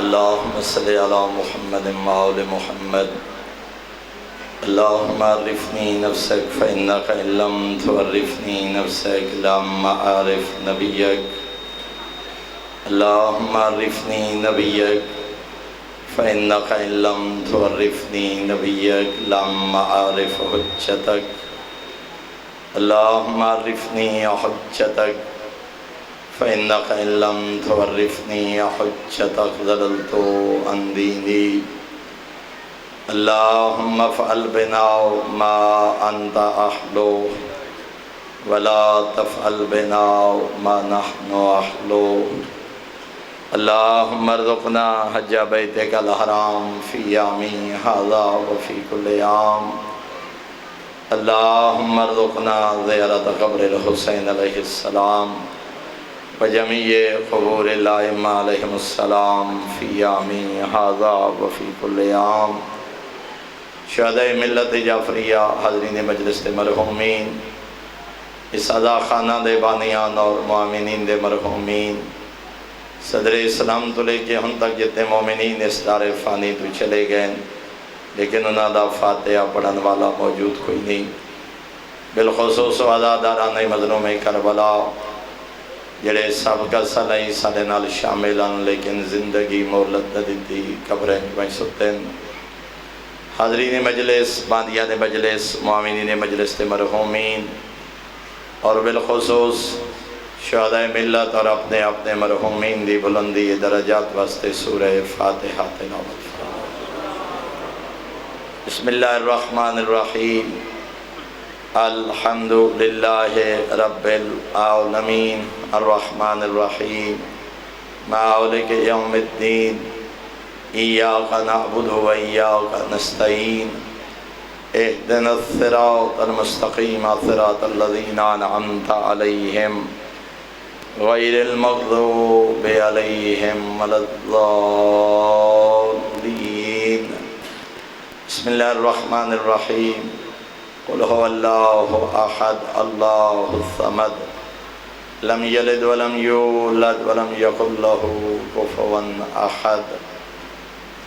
اللهم صل على محمد وآل محمد اللهم عرفني نفسك فإنك إن لم تعرفني نفسك لم أعرف نبيك اللهم عرفني نبيك فإنك إن لم تعرفني نبيك لم أعرف حجتك اللهم عرفني حجتك فإنك إن لم تعرفني حجتك ضللت عن ديني اللهم افعل بنا ما أنت أهله ولا تفعل بنا ما نحن أهله اللهم ارزقنا حج بیتک الحرام فی یومی ھذا وفی کل عام اللهم ارزقنا زیارت قبر الحسین علیہ السلام وجمیع قبور الائمہ علیہم السلام فی یومی ھذا وفی کل عام شہداء ملت جعفریہ حاضرین مجلس دے مرحومین اس عزا خانہ دے بانیان اور مومنین دے مرحومین صدر اسلام تو لے کے ہم تک جتنے مومنین اس دار فانی تو چلے گئے لیکن انہاں دا فاتحہ پڑھن والا موجود کوئی نہیں بالخصوص عزاداران مظلوم کربلا جڑے سابقہ صلاحی سالے نال شاملان لیکن زندگی مہلت نہ دیتی قبریں میں ستن حاضرین مجلس باندیان مجلس مومنین مجلس تے مرحومین اور بالخصوص شہداء ملت اور اپنے اپنے مرحومین دی بلندی درجات واسطے سورہ فاتحہ تلاوت بسم اللہ الرحمن الرحیم الحمدللہ رب العالمین الرحمن الرحیم مالک یوم الدین ایاک نعبد و ایاک نستعین اہدنا الصراط المستقیم صراط الذین انعمت علیہم غیر المغضوب علیہم ولا الضالین بسم اللہ الرحمن الرحیم قل هو اللہ احد اللہ الصمد لم یلد ولم یولد ولم یکن له کفوا احد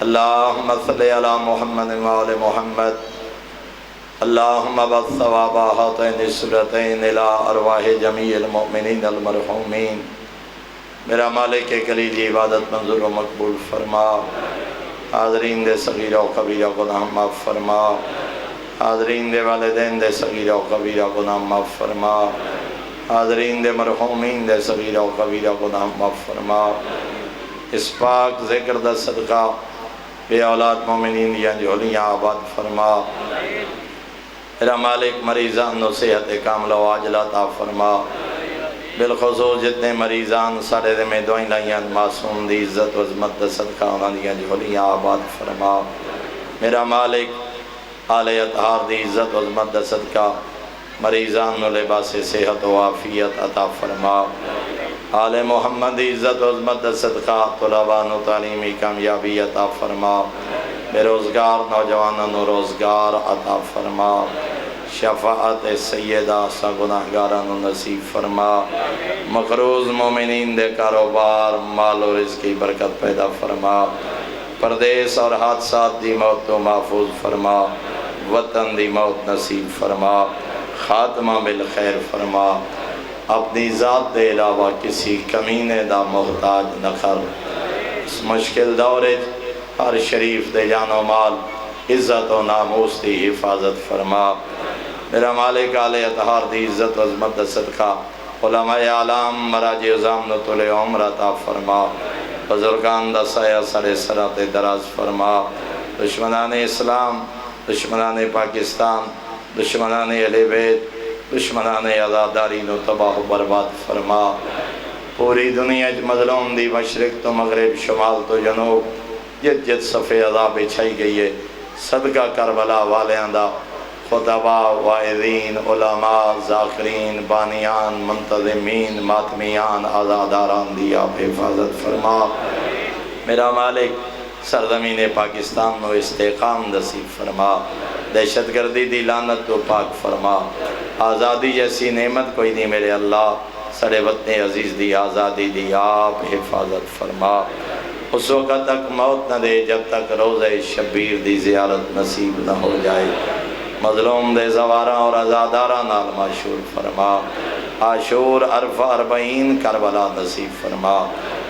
اللہم صلی علی محمد وآل محمد اللہم بس ثواب ہاتین سورتین الى ارواح جمیع المؤمنین المرحومین میرا مالک کلیجی عبادت منظور و مقبول فرما حاضرین دے صغیرہ و کبیرہ گناہ معاف فرما حاضرین دے والدین دے صغیرہ و کبیرہ گناہ معاف فرما حاضرین دے مرحومین دے صغیرہ و کبیرہ گناہ معاف فرما اس پاک ذکر دا صدقہ بے اولاد مومنین یا جھولیاں آباد فرما میرا مالک مریضان و صحت کامل و عاجلہ عطا فرما بالخصوص جتنے مریضان سارے دے میں دعائیں لائیاں معصوم دی عزت و عظمت دا صدقہ انہاں دیاں جھولیاں آباد فرما میرا مالک آل اطہار دی عزت و عظمت دا صدقہ مریضان و لباس صحت و عافیت عطا فرما آل محمد دی عزت و عظمت دا صدقہ طلبان و تعلیمی کامیابی عطا فرما بے روزگار نوجوانان و روزگار عطا فرما شفاعت سیدہ سا گناہگاران و نصیب فرما مقروض مومنین دے کاروبار مال و رزق کی برکت پیدا فرما پردیس اور حادثات دی موت تو محفوظ فرما وطن دی موت نصیب فرما خاتمہ بالخیر فرما اپنی ذات دے علاوہ کسی کمینے دا محتاج نہ کر اس مشکل دورے ہر شریف دے جان و مال عزت و ناموس دی حفاظت فرما میرا مالک آل اطہار دی عزت و عظمت دا صدقہ علماء اعلام مراجع عظام نطول عمر عطا فرما بزرگان دا سایہ سر سرات دراز فرما دشمنان اسلام دشمنان پاکستان دشمنان اہل بیت دشمنان عزادارین و تباہ و برباد فرما پوری دنیا مظلوم دی مشرق تو مغرب شمال تو جنوب جت جت صفحے عذاب بچھائی گئی ہے صدقہ کربلا والیاں دا خطبہ وائذین علماء ذاکرین بانیان منتظمین ماتمیان عزاداران دی آپ حفاظت فرما میرا مالک سرزمین پاکستان میں استحکام نصیب فرما دہشت گردی دی لعنت تو پاک فرما آزادی جیسی نعمت کوئی نہیں میرے اللہ سڑے وطن عزیز دی آزادی دی آپ حفاظت فرما اس وقت تک موت نہ دے جب تک روضہ شبیر دی زیارت نصیب نہ ہو جائے۔ مظلوم دے زواراں اور ازاداراں نال معشور فرما۔ عاشور عرفہ اربعین کربلا نصیب فرما۔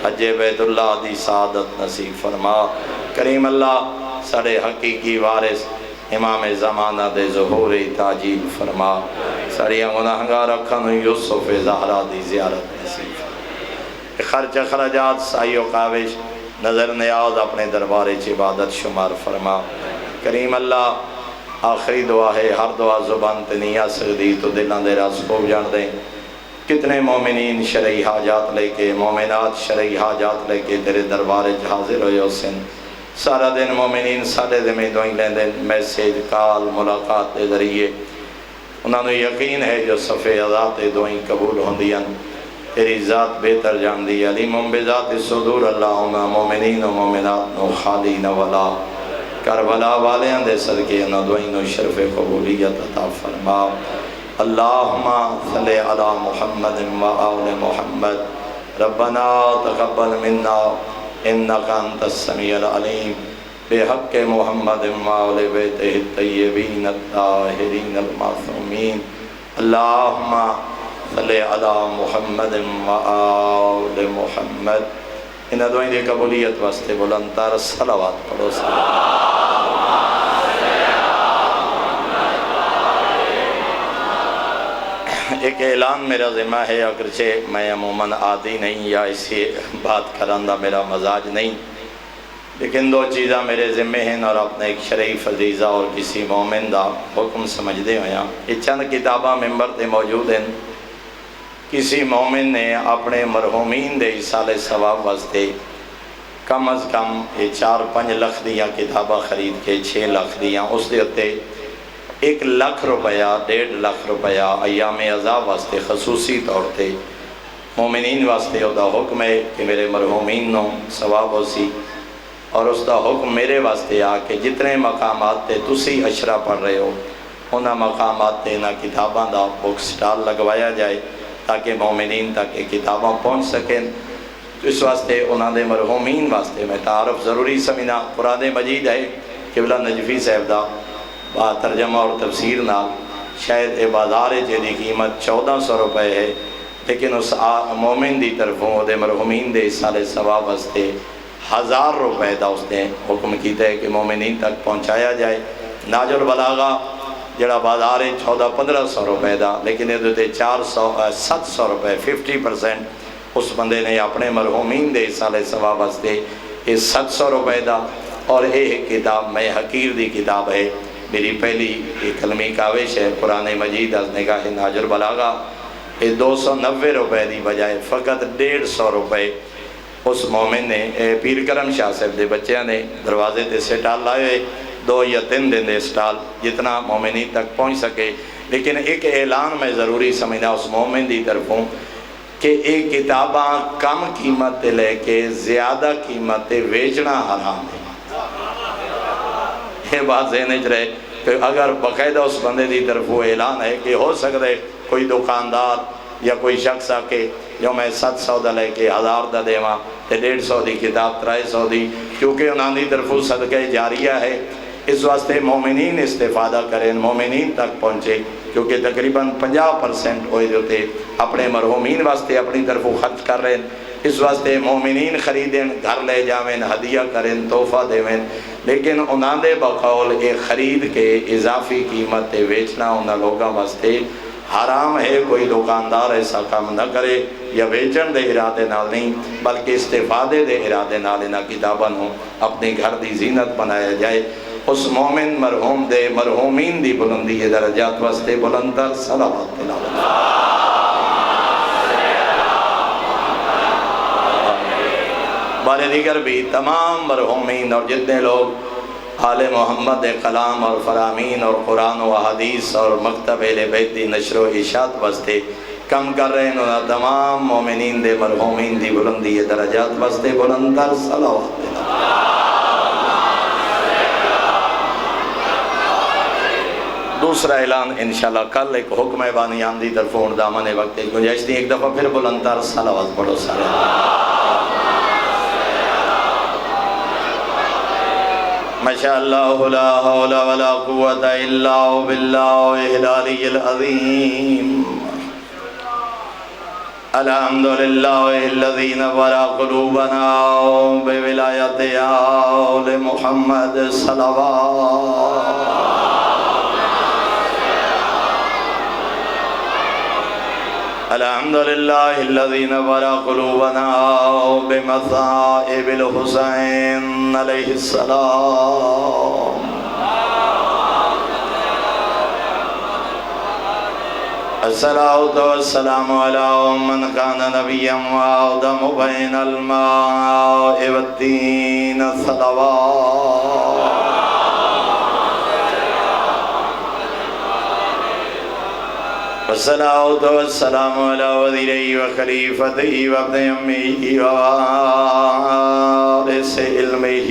حج بیت اللہ دی سعادت نصیب فرما۔ کریم اللہ سڑے حقیقی وارث امام زمانہ دے ظہور تاجیل فرما۔ سڑیاں گناہگار اکھن یوسف زہرا دی زیارت نصیب فرما۔ خرچ خرجات سائی و کاوش نظر نیاز اپنے دربار عبادت شمار فرما۔ کریم اللہ آخری دعا ہے، ہر دعا زبان تے نہیں آ سکتی تو دلان دے راز خوب جان دیں۔ کتنے مومنین شرعی حاجات لے کے، مومنات شرعی حاجات لے کے تیرے دربار حاضر ہوئے حسن۔ سارا دن مومنین سارے دمیں دعائیں لیں دیں، میسیج کال ملاقات دے ذریعے انہوں نے یقین ہے جو صفحے ذات دعائیں قبول ہوں دیاں تیری ذات بہتر جان دی۔ علیم بذات صدور اللہم مومنین و مومنات نو خالی نہ ولا کربلا والیاں دے صدقے انہوں دعائیں نو شرف قبولیت عطا فرما۔ اللہم صلی علی محمد و آل محمد ربنا تقبل منا انکا انت السمیع العلیم بحق محمد و آل بیتہ الطیبین الطاہرین المعصومین۔ اللہم صلی علی محمد و آل محمد۔ انہاں دعائیں دی قبولیت واسطے بلند تر صلوات پڑھو۔ ایک اعلان میرا ذمہ ہے، اگرچہ میں عموماً عادی نہیں یا اسی بات کرندہ میرا مزاج نہیں، لیکن دو چیزاں میرے ذمہ ہیں اور اپنے ایک شرعی فریضہ اور کسی مومن دا حکم سمجھدے ہویا۔ یہ چند کتاباں ممبر تے موجود ہیں۔ کسی مومن نے اپنے مرحومین دے ایصال ثواب واسطے کم از کم یہ 4-5 لکھ دیاں کتاباں خرید کے 6 لکھ دیاں اس دے اتے 1 لاکھ روپیہ 1.5 لاکھ روپیہ ایام عزا واسطے خصوصی طور تے مومنین واسطے او دا حکم ہے کہ میرے مرحومین نو ثواب ہو سی، اور اس دا حکم میرے واسطے آ کہ جتنے مقامات تے تسی اشرا پڑھ رہے ہو انہاں مقامات تے انہاں کتاباں دا بک سٹال لگوایا جائے تاکہ مومنین تک یہ کتاباں پہنچ سکیں۔ اس واسطے انہاں دے مرحومین واسطے میں تعارف ضروری سمجھنا۔ قرآن مجید ہے قبلہ نجفی صاحب دا با ترجمہ اور تفسیر نال شاید اے بازار جدی قیمت 1400 روپے ہے، لیکن اس مومن دی طرفوں دے مرحومین دے سال ثواب واسطے 1000 روپے دا اس نے حکم کیتا ہے کہ مومنین تک پہنچایا جائے۔ ناج البلاغہ جڑا بازار 1400-1500 روپے دا، لیکن یہ دے 700 روپے 50% اس بندے نے اپنے مرحومین دے سال ثواب واسطے یہ 700 روپے دا۔ اور ایک کتاب میں حقیر دی کتاب ہے، میری پہلی کلمی کاوش ہے، قرآن مجید از نگاہ ناج البلاغہ، یہ 290 روپے دی بجائے فقط 150 روپے اس مومن نے پیر کرم شاہ صاحب دے بچیاں نے دروازے تے سٹال لائے 2 یا 3 دن دے سٹال جتنا مومنین تک پہنچ سکے۔ لیکن ایک اعلان میں ضروری سمجھنا اس مومن دی طرفوں کہ ایک کتاباں کم قیمت لے کے زیادہ قیمت ویچنا حرام ہے۔ یہ بات ذہن چ رہے کہ اگر باقاعدہ اس بندے دی طرف وہ اعلان ہے کہ ہو سکتے کوئی دکاندار یا کوئی شخص آ کے جو میں 700 دا لے کے 1000 دا دیواں تے 150 دی کتاب 300 دی، کیونکہ انہاں دی طرف صدقہ جاریہ ہے، اس واسطے مومنین استفادہ کریں، مومنین تک پہنچے، کیونکہ تقریباً 50% ہوئے ہوتے اپنے مرحومین واسطے اپنی طرف خرچ کر رہے ہیں۔ اس واسطے مومنین خریدیں، گھر لے جاویں، ہدیہ کریں، تحفہ دیویں، لیکن انہاں دے بقول ایک خرید کے اضافی قیمت ویچنا انہاں لوگاں واسطے حرام ہے۔ کوئی دکاندار ایسا کام نہ کرے، یا ویچن دے ارادے نال نہیں بلکہ استفادے دے ارادے نال انہاں کتاباں نوں اپنی گھر دی زینت بنایا جائے۔ اس مومن مرحوم دے مرحومین دی بلندی درجات واسطے بلندر صلوات تلاوت۔ بارے دیگر بھی تمام مرحومین اور جتنے لوگ آل محمد کلام اور فرامین اور قرآن و حدیث اور مکتب اہل بیت دی نشر و اشاعت واسطے کم کر رہے ہیں، انہاں تمام مومنین دے مرحومین دی بلندی درجات واسطے بلندر صلوات۔ دوسرا اعلان انشاءاللہ کل ایک حکم بانیان دی طرفوں دامن وقت گنجائش دی، ایک دفعہ پھر بلندر صلوات پڑھو سارے۔ ماشاء اللہ لا حول ولا قوة الا باللہ العلی العظیم الحمد للہ الذی نور قلوبنا بولایت آل محمد صلوات الحمد للہ الذی نور قلوبنا بمصائب الحسین علیہ السلام الصلاة والسلام علی من کان نبیا وآدم بین الماء والدین الصلوات والصلاة والسلام على وزيره وخليفته وابن أمه ووارث علمه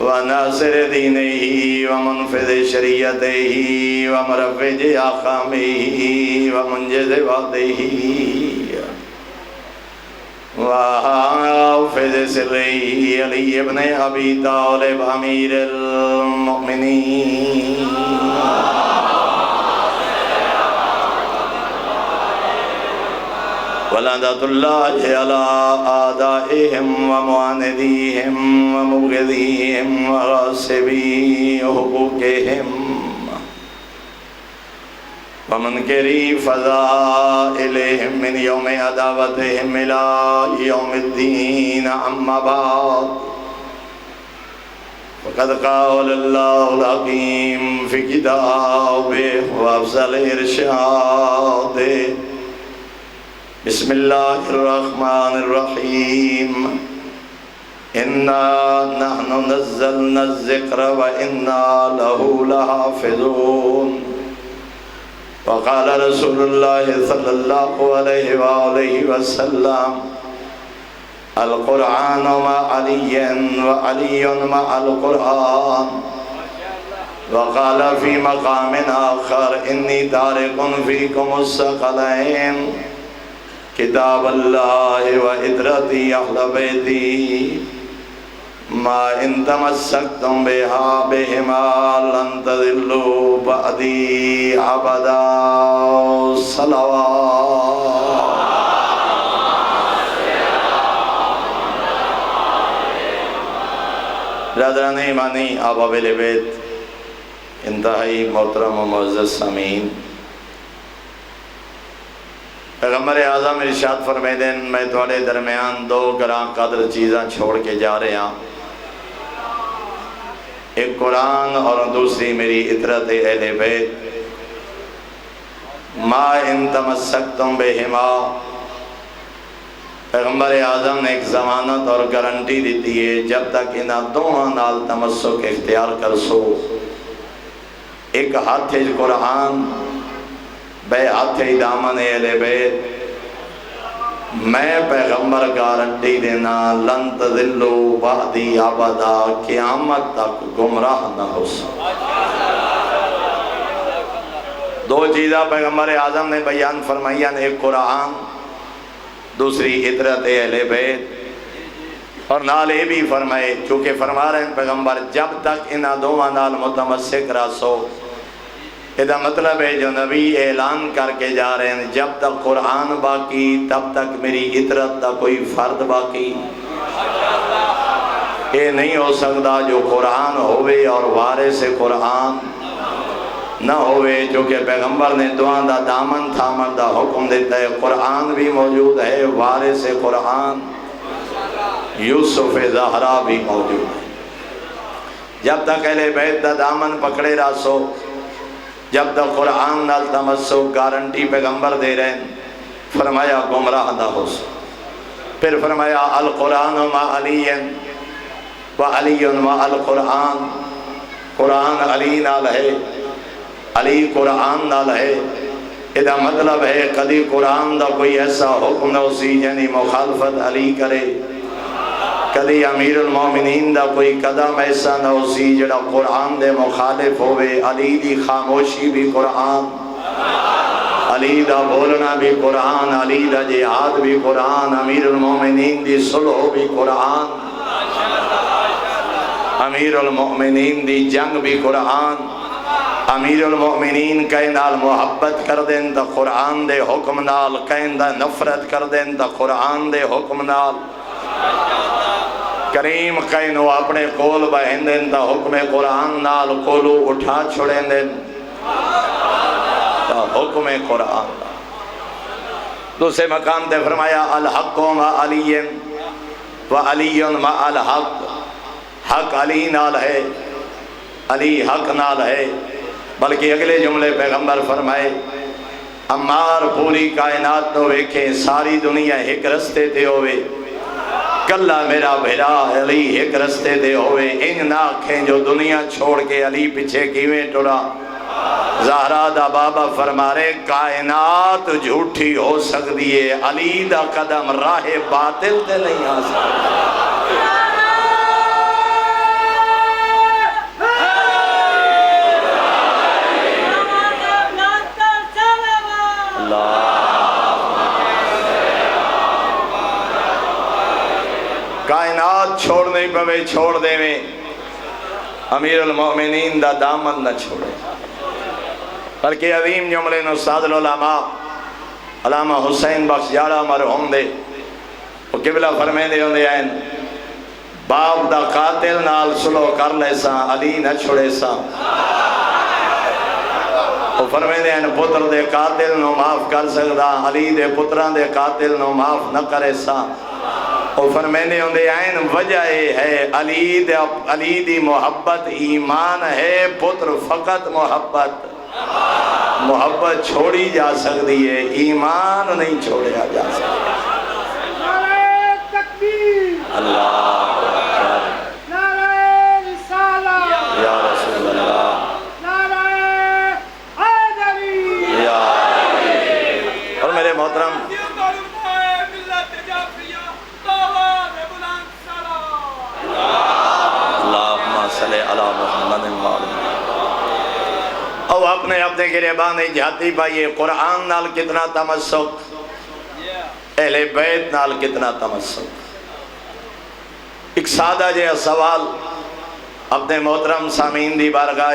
وناصر دينه ومنفذ شريعته ومرفج أحكامه ومنجز وعده وحافظ سره علي بن أبي طالب أمير المؤمنين ولعنة الله على أعدائهم ومعانديهم ومبغضيهم وغاصبي حقوقهم ومنكري فضائلهم من يوم عداوتهم إلى يوم الدين أما بعد فقد قال الله الحكيم في كتابه وأفضل إرشاده بسم الله الرحمن الرحيم إنا نحن نزلنا الذكر وإنا له لحافظون وقال رسول الله صلى الله عليه وآله وسلم القرآن مع علي وعلي مع القرآن وقال في مقام آخر إني تارك فيكم الثقلين کتاب اللہ و عطرتی اہل بیتی ما ان تمسکتم بہا بہما لن تضلوا بعدی ابدا صلوات برادران ایمانی احباب اہل بیت انتہائی محترم و معزز سامعین پیغمبر اعظم ارشاد فرمیدن میں تھوڑے درمیان دو گراں قدر چیزاں چھوڑ کے جا رہے ہیں ایک قرآن اور دوسری میری عطرت اہل بیت ما ان تمسکتم بہما پیغمبر اعظم نے ایک ضمانت اور گارنٹی دیتی ہے جب تک انہاں دونوں نال تمسک اختیار کر سو ایک ہاتھ قرآن بے ہاتھ دامن اہل بیت میں پیغمبر گارنٹی دینا لن تضلوا بعدی ابدا قیامت تک گمراہ نہ ہو سکو دو چیزاں پیغمبر اعظم نے بیان فرمائیاں ایک قرآن دوسری عطرت اہل بیت اور نال یہ بھی فرمائے چونکہ فرما رہے ہیں پیغمبر جب تک انہاں دونوں نال متمسک رہو یہ مطلب ہے جو نبی اعلان کر کے جا رہے ہیں جب تک قرآن باقی تب تک میری عطرت کا کوئی فرد باقی یہ نہیں ہو سکتا جو قرآن ہوئے اور وارث قرآن نہ ہوئے جو کہ پیغمبر نے دعا دا دامن تھامن دا حکم دیتا ہے قرآن بھی موجود ہے وارث قرآن یوسف زہرا بھی موجود ہے جب تک اہل بیت دا دامن پکڑے راسو جب تک قرآن نال تمسک گارنٹی پیغمبر دے رہے ہیں فرمایا گمراہ نہ ہو سو پھر فرمایا القرآن مع علی و علی مع القرآن قرآن علی نال ہے علی قرآن نال ہے یہ مطلب ہے کدی قرآن دا کوئی ایسا حکم نہ اسی یعنی مخالفت علی کرے کدی امیر المومنین دا کوئی قدم ایسا نہ اسی جڑا قرآن دے مخالف ہوئے علی دی خاموشی بھی قرآن علی دا بولنا بھی قرآن علی دا جہاد بھی قرآن امیر المومنین دی صلح بھی قرآن امیر المؤمنین دی جنگ بھی قرآن، امیر المؤمنین کہیں نال محبت کر دیں تا قرآن دے حکم نال، کہیں دا نفرت کر دیں تا قرآن دے حکم نال، کریم کہیں نو اپنے کول بہن دیں تا حکم قرآن نال، کولو اٹھا چھوڑیں دیں تا حکم قرآن نال۔ دوسرے مقام تے فرمایا الحق ما علی و علی ما الحق، حق علی نال ہے، علی حق نال ہے۔ بلکہ اگلے جملے پیغمبر فرمائے عمار پوری کائنات تو ویکھے ساری دنیا ایک رستے تے ہوئے، کلا میرا بھیرا علی ایک رستے تے ہوئے، ان نہ آنکھیں جو دنیا چھوڑ کے علی پیچھے کیویں ٹرا۔ زہرا دا بابا فرما رہے کائنات جھوٹی ہو سکتی ہے، علی دا قدم راہ باطل تے نہیں آ سکتا۔ کائنات چھوڑ نہیں پوے چھوڑ دے میں، امیر المؤمنین دا دامن نہ چھوڑے۔ بلکہ عظیم جملے نو استاد العلماء علامہ حسین بخش جاڑا مرحوم دے وہ قبلہ فرمے دے ہوندے ہیں باپ دا قاتل نال سلو کر لے سا علی نہ چھوڑے سا۔ وہ فرمے دے ہیں پتر دے قاتل نو معاف کر سکدا، علی دے پتران دے قاتل نو معاف نہ کرے سا۔ وہ فرمینے ہوندے ہیں وجہ ہے علی دی محبت ایمان ہے، پتر فقط محبت، محبت چھوڑی جا سکتی ہے، ایمان نہیں چھوڑیا جا سکتا۔ نعرہ تکبیر، اللہ اکبر، نعرہ رسالہ، یا رسول اللہ، نعرہ حیدری، یا علی۔ اور میرے محترم صلی اللہ محمد او اپنے گریبان جاتی پائیے قرآن نال کتنا تمسک، اہل بیت نال کتنا تمسک۔ ایک سادہ جے سوال اپنے محترم سامعین دی بارگاہ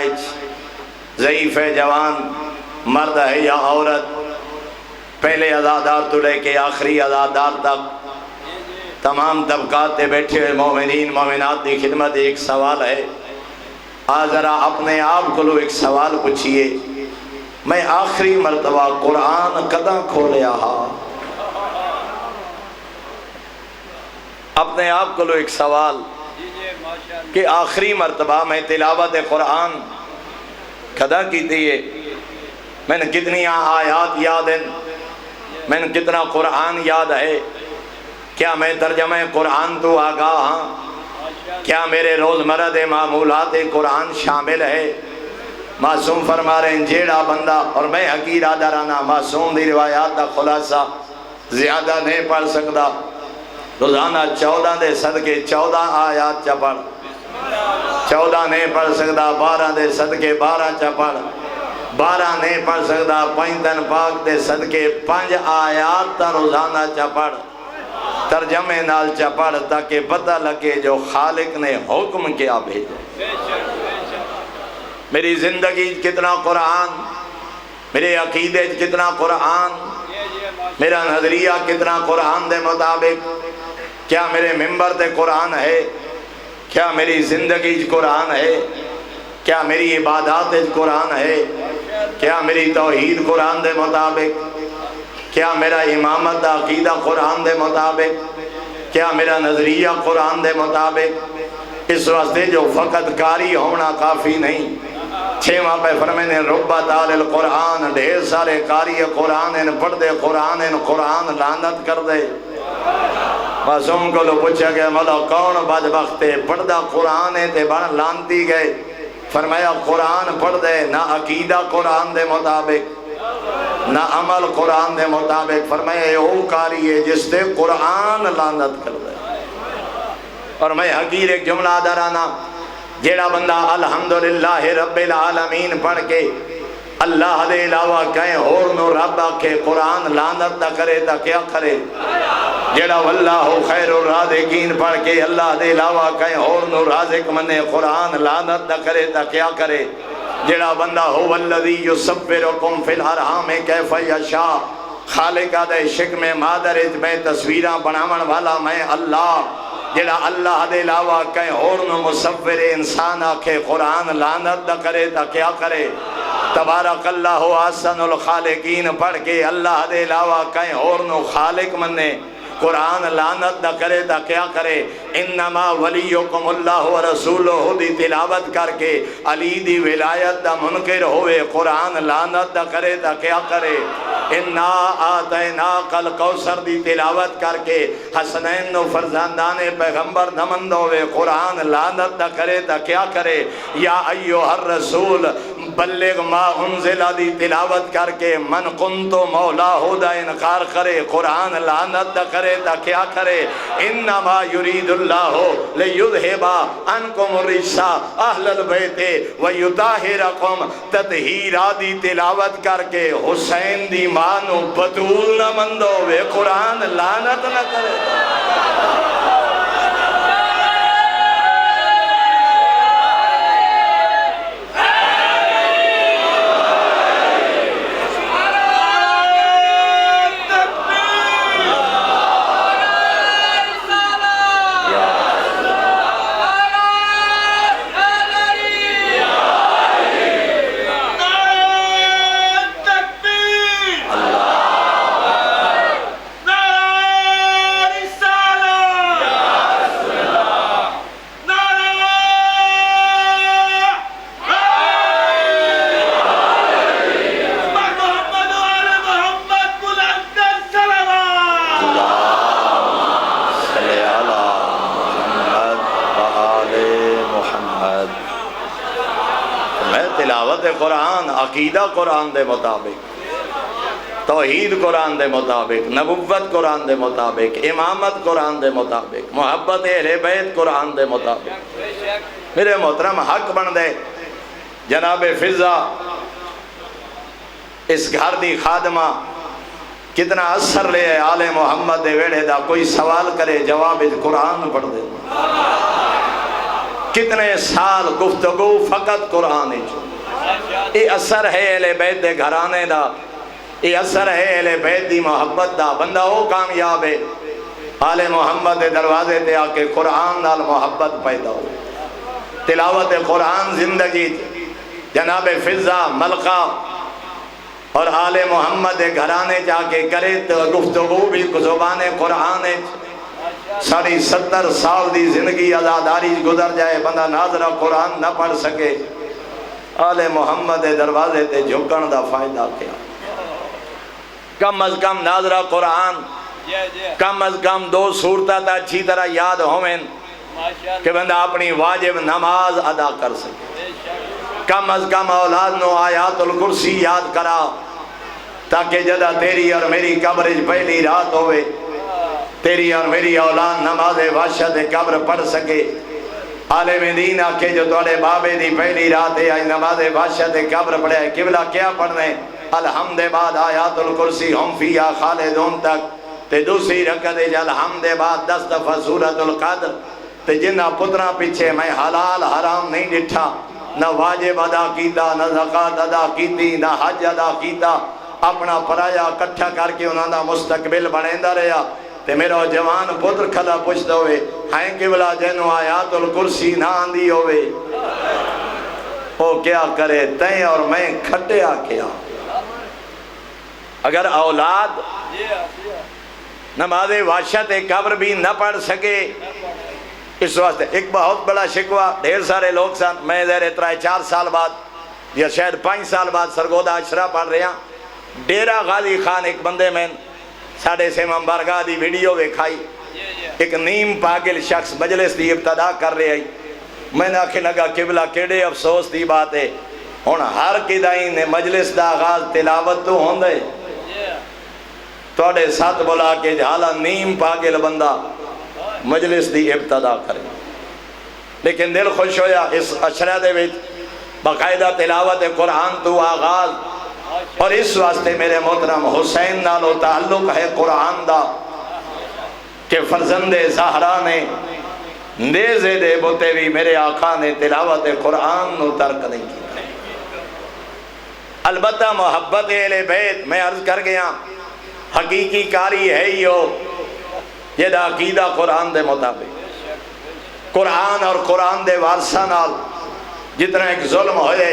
ضعیف ہے جوان مرد ہے یا عورت، پہلے عزادار تو لے کے آخری عزادار تک تمام طبقات تے بیٹھے ہوئے مومنین مومنات دی خدمت ایک سوال ہے۔ آج ذرا اپنے آپ کو لو ایک سوال پوچھئے، میں آخری مرتبہ قرآن کداں کھولیا ہا؟ اپنے آپ کو لو ایک سوال کہ آخری مرتبہ میں تلاوت قرآن کداں کیتی ہے؟ میں نے کتنی آیات یاد ہیں، میں نے کتنا قرآن یاد ہے، کیا میں ترجمہ قرآن تو آگاہ ہاں، کیا میرے روزمرہ دے معمولات قرآن شامل ہے؟ معصوم فرما رہے ہیں جیڑا بندہ، اور میں حقیرہ درانا معصوم دی روایات دا خلاصہ زیادہ نہیں پڑھ سکتا، روزانہ 14 دے صدقے 14 آیات چا پڑھ، 14 نہیں پڑھ سکتا 12 دے صدقے 12 چا پڑھ، 12 نہیں پڑھ سکتا 5 دن پاک دے صدقے 5 آیات تا روزانہ چا پڑھ، ترجمے نال چا پڑھ تاکہ پتہ لگے جو خالق نے حکم کیا بھیجے۔ میری زندگی کتنا قرآن، میرے عقیدے کتنا قرآن، میرا نظریہ کتنا قرآن دے مطابق، کیا میرے ممبر دے قرآن ہے، کیا میری زندگی قرآن ہے، کیا میری عبادات قرآن ہے، کیا میری توحید قرآن دے مطابق، کیا میرا امامت دا عقیدہ قرآن دے مطابق، کیا میرا نظریہ قرآن دے مطابق؟ اس واسطے جو فقط قاری ہونا کافی نہیں۔ 6واں پہ فرمینے ربا تال القرآن، ڈھیر سارے قاری قرآن ان پڑھ دے قرآن ان قرآن لعنت کر دے۔ معصوم کو لو پوچھا گیا مولا کون بدبخت ہے پڑھ دا قرآن ہے تے بڑھ لانتی گئے؟ فرمایا قرآن پڑھ دے نہ عقیدہ قرآن دے مطابق نہ عمل قرآن دے مطابق، فرمایا یہ وہ کاری ہے جس دے قرآن لعنت کر دے۔ اور میں حقیر ایک جملہ درانا، جیڑا بندہ الحمدللہ رب العالمین پڑھ کے اللہ دے علاوہ کہیں اور نو رب آکھے قرآن لعنت نہ کرے تا کیا کرے؟ جڑا واللہ خیر الرازقین پڑھ کے اللہ دے علاوہ کہیں اور نو رازق منے قرآن لعنت نہ کرے تا کیا کرے؟ جڑا بندہ ہو والذی یصورکم فی الارحام کیف یشاء، خالق دے شکم مادرت میں تصویراں بناون والا میں اللہ، جڑا اللہ دے علاوہ کہیں اور نو مصور انسان آکھے قرآن لعنت نہ کرے تا کیا کرے؟ تبارک اللہ احسن الخالقین پڑھ کے اللہ دے علاوہ کہیں اور نو خالق منے قرآن لعنت نہ کرے تا کیا کرے؟ انما ولیکم اللہ ورسولہ دی تلاوت کر کے علی دی ولایت دا منکر ہوئے قرآن لعنت نہ کرے تا کیا کرے؟ انا آتیناک الکوثر دی تلاوت کر کے حسنین نو فرزندان پیغمبر نمند ہوئے قرآن لعنت نہ کرے تا کیا کرے؟ یا ایوہ الرسول بلغ ما انزل دی تلاوت کر کے من کنتو مولا دا انکار کرے قرآن لعنت نہ کرے تا کیا کرے؟ انما یرید اللہ لیذہبا عنکم الرجس اہل البیت ویطہرکم تطہیرا دی تلاوت کر کے حسین دی مانو بطول نہ مندوے قرآن لعنت نہ کرے۔ قرآن عقیدہ قرآن دے مطابق، توحید قرآن دے مطابق، نبوت قرآن دے مطابق، امامت قرآن دے مطابق، محبت اہل بیت قرآن دے مطابق۔ میرے محترم حق بن دے جناب فضا اس گھر دی خادمہ کتنا اثر لے آل محمد دے ویڑے دا، کوئی سوال کرے جواب قرآن پڑھ دے، کتنے سال گفتگو فقط قرآن ہی۔ یہ اثر ہے اہل بیت دے گھرانے دا، یہ اثر ہے اہل بیت دی محبت دا، بندہ وہ کامیاب ہے آل محمد دے دروازے تے آکے قرآن نال محبت پیدا ہو، تلاوت قرآن زندگی جناب فضا ملکہ اور آل محمد دے گھرانے جا کے کرے تو گفتگو بھی زبان قرآن ہے۔ ساڑھی 70 سال دی زندگی ازاداری گزر جائے بندہ ناظرہ قرآن نہ پڑھ سکے، آل محمد دروازے تے جھکن دا فائدہ کیا؟ کم از کم ناظرہ قرآن، کم از کم 2 صورتہ تا اچھی طرح یاد ہوئیں کہ بندہ اپنی واجب نماز ادا کر سکے، کم از کم اولاد نو آیات الکرسی یاد کرا تاکہ جدہ تیری اور میری قبرج پہلی رات ہوئے تیری اور میری اولاد نماز وحشت قبر پڑھ سکے۔ عالم دین آکے جو توڑے بابے دی پہلی رات ہے آئی نماز وحشت قبر پڑھے، قبلہ کیا پڑھنے؟ الحمد بعد آیات الکرسی ہم فیہا خالدون تک، تے دوسری رکعت ہے الحمد بعد 10 دفعہ سورۃ القدر، تے جنہ پترہ پیچھے میں حلال حرام نہیں ڈٹھا، نہ واجب ادا کیتا، نہ زکاة ادا کیتی، نہ حج ادا کیتا، اپنا پرایا کٹھا کر کے انہوں نے مستقبل بنیندہ رہا، تے میرا جوان پتر کھلا پوچھ دوئے ہائیں قبلہ جنو آیات الکرسی نہ آندی ہوئے، وہ کیا کرے؟ تیں اور میں کھٹیا کیا؟ اگر اولاد نماز وحشت قبر بھی نہ پڑھ سکے، اس واسطے ایک بہت بڑا شکوہ ڈھیر سارے لوگ سن، میں زیر اترائے 4 سال بعد یا شاید 5 سال بعد سرگودہ عشرہ پڑھ رہے ہیں، ڈیرہ غازی خان ایک بندے میں ساڑھے سے ممبرگاہ دی ویڈیو ویکھائی، ایک نیم پاگل شخص مجلس دی ابتدا کر رہے ہیں، میں نے آکھے لگا قبلہ کیڑے افسوس دی بات ہے، ہون ہر کدائیں نے مجلس دا آغاز تلاوت تو ہون دے، توڑے ساتھ بولا کہ جھالا نیم پاگل بندہ مجلس دی ابتدا کرے، لیکن دل خوش ہویا اس عشرہ دے وچ باقاعدہ تلاوت قرآن تو آغاز اور اس واسطے میرے محترم حسین نالو تعلق ہے قرآن دا کہ فرزند زہرا نے نیزے دے بوتے بھی میرے آقا نے تلاوت قرآن نو ترک نہیں کی۔ البتہ محبت اہل بیت میں عرض کر گیا حقیقی کاری ہے یہ دا عقیدہ قرآن دے مطابق، قرآن اور قرآن دے وارثاں نال جتنا ایک ظلم ہوئے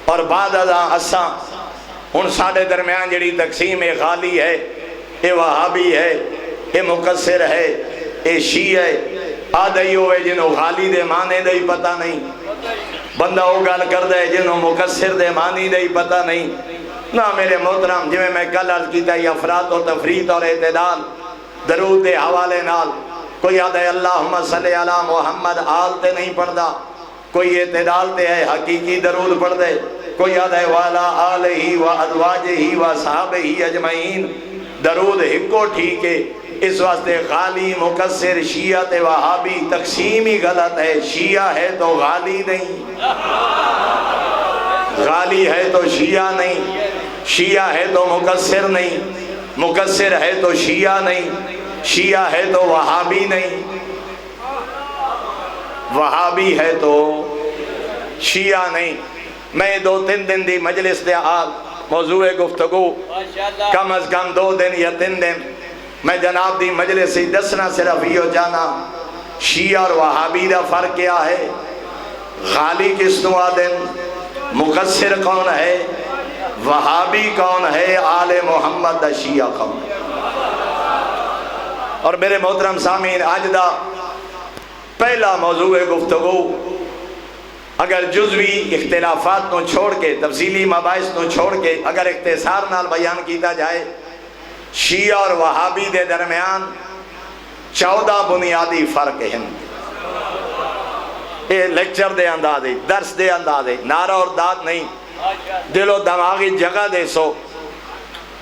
اور بعد ازاں اساں ہن ساڈے درمیان جڑی تقسیم غالی ہے، اے وہابی ہے، اے مقصر ہے، اے شیعہ ہے، آدھائی ہوئے جنہوں غالی دے معنی دے پتہ نہیں، بندہ وہ گل کر دے جنہوں مقصر دے معنی دے پتہ نہیں۔ نہ میرے محترم جویں میں کل عرض کیتا ہے افراط و تفریط اور اعتدال درود دے حوالے نال، کوئی آدھے اللہم صلی علی محمد آل تے نہیں پڑھدا، کوئی اعتدال تے ہے حقیقی درود پڑھ دے، کوئی آدھے والا آلہ و ازواجہ و صحابہ اجمعین، درود ہکو ٹھیک ہے۔ اس واسطے غالی مقصر شیعہ تے وہابی تقسیم ہی غلط ہے، شیعہ ہے تو غالی نہیں، غالی ہے تو شیعہ نہیں، شیعہ ہے تو مقصر نہیں، مقصر ہے تو شیعہ نہیں، شیعہ ہے تو وہابی نہیں، وہابی ہے تو شیعہ نہیں۔ میں 2-3 دن دی مجلس دے آل موضوع گفتگو کم از کم 2 دن یا 3 دن میں جناب دی مجلس سے دسنا صرف یہ جانا شیعہ اور وہابی دا فرق کیا ہے، غالی کس نو آدن، مقصر کون ہے، وہابی کون ہے، آل محمد دا شیعہ کون ہے۔ اور میرے محترم سامعین آج دا پہلا موضوع گفتگو اگر جزوی اختلافات نو چھوڑ کے تفصیلی مباحث نو چھوڑ کے اگر اختصار نال بیان کیتا جائے، شیعہ اور وہابی دے درمیان 14 بنیادی فرق ہیں۔ یہ لیکچر دے اندازے، درس دے اندازے، نعرہ اور داد نہیں، دل و دماغی جگہ دے سو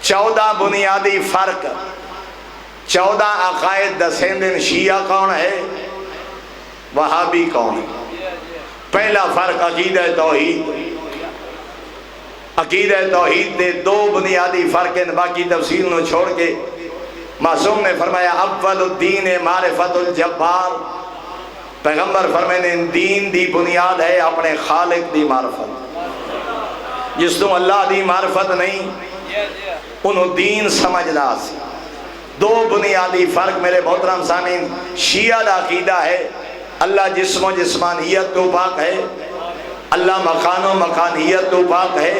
14 بنیادی فرق، 14 عقائد دسیں دن شیعہ کون ہے، وہابی کون ہے۔ پہلا فرق عقیدہ توحید، عقیدہ توحید دے 2 بنیادی فرق ہیں، باقی تفصیل نو چھوڑ کے معصوم نے فرمایا اول الدین معرفت الجبار، پیغمبر فرمائے دین دی بنیاد ہے اپنے خالق دی معرفت، جس تو اللہ دی معرفت نہیں انہوں دین سمجھنا سی۔ 2 بنیادی فرق میرے محترم سامعین، شیعہ دا عقیدہ ہے اللہ جسم و جسمانیت تو پاک ہے، اللہ مکان و مکانیت تو پاک ہے،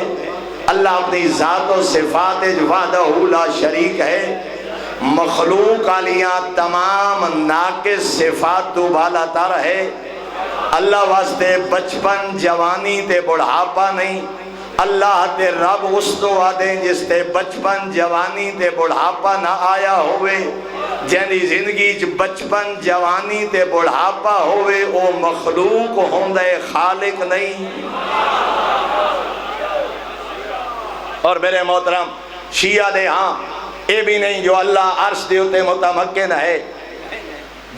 اللہ اپنی ذات و صفات وحدہ لا شریک ہے، مخلوق علیاں تمام ناقص صفات تو بالا تر ہے، اللہ واسطے بچپن جوانی تے بڑھاپا نہیں، اللہ تے رب اس تو آدیں جس تے بچپن جوانی تے بڑھاپا نہ آیا ہوئے، جنہی زندگی چ بچپن جوانی تے بڑھاپا ہوئے او مخلوق ہوندے خالق نہیں۔ اور میرے محترم شیعہ دے ہاں اے بھی نہیں جو اللہ عرش دے اتے متمکن ہے،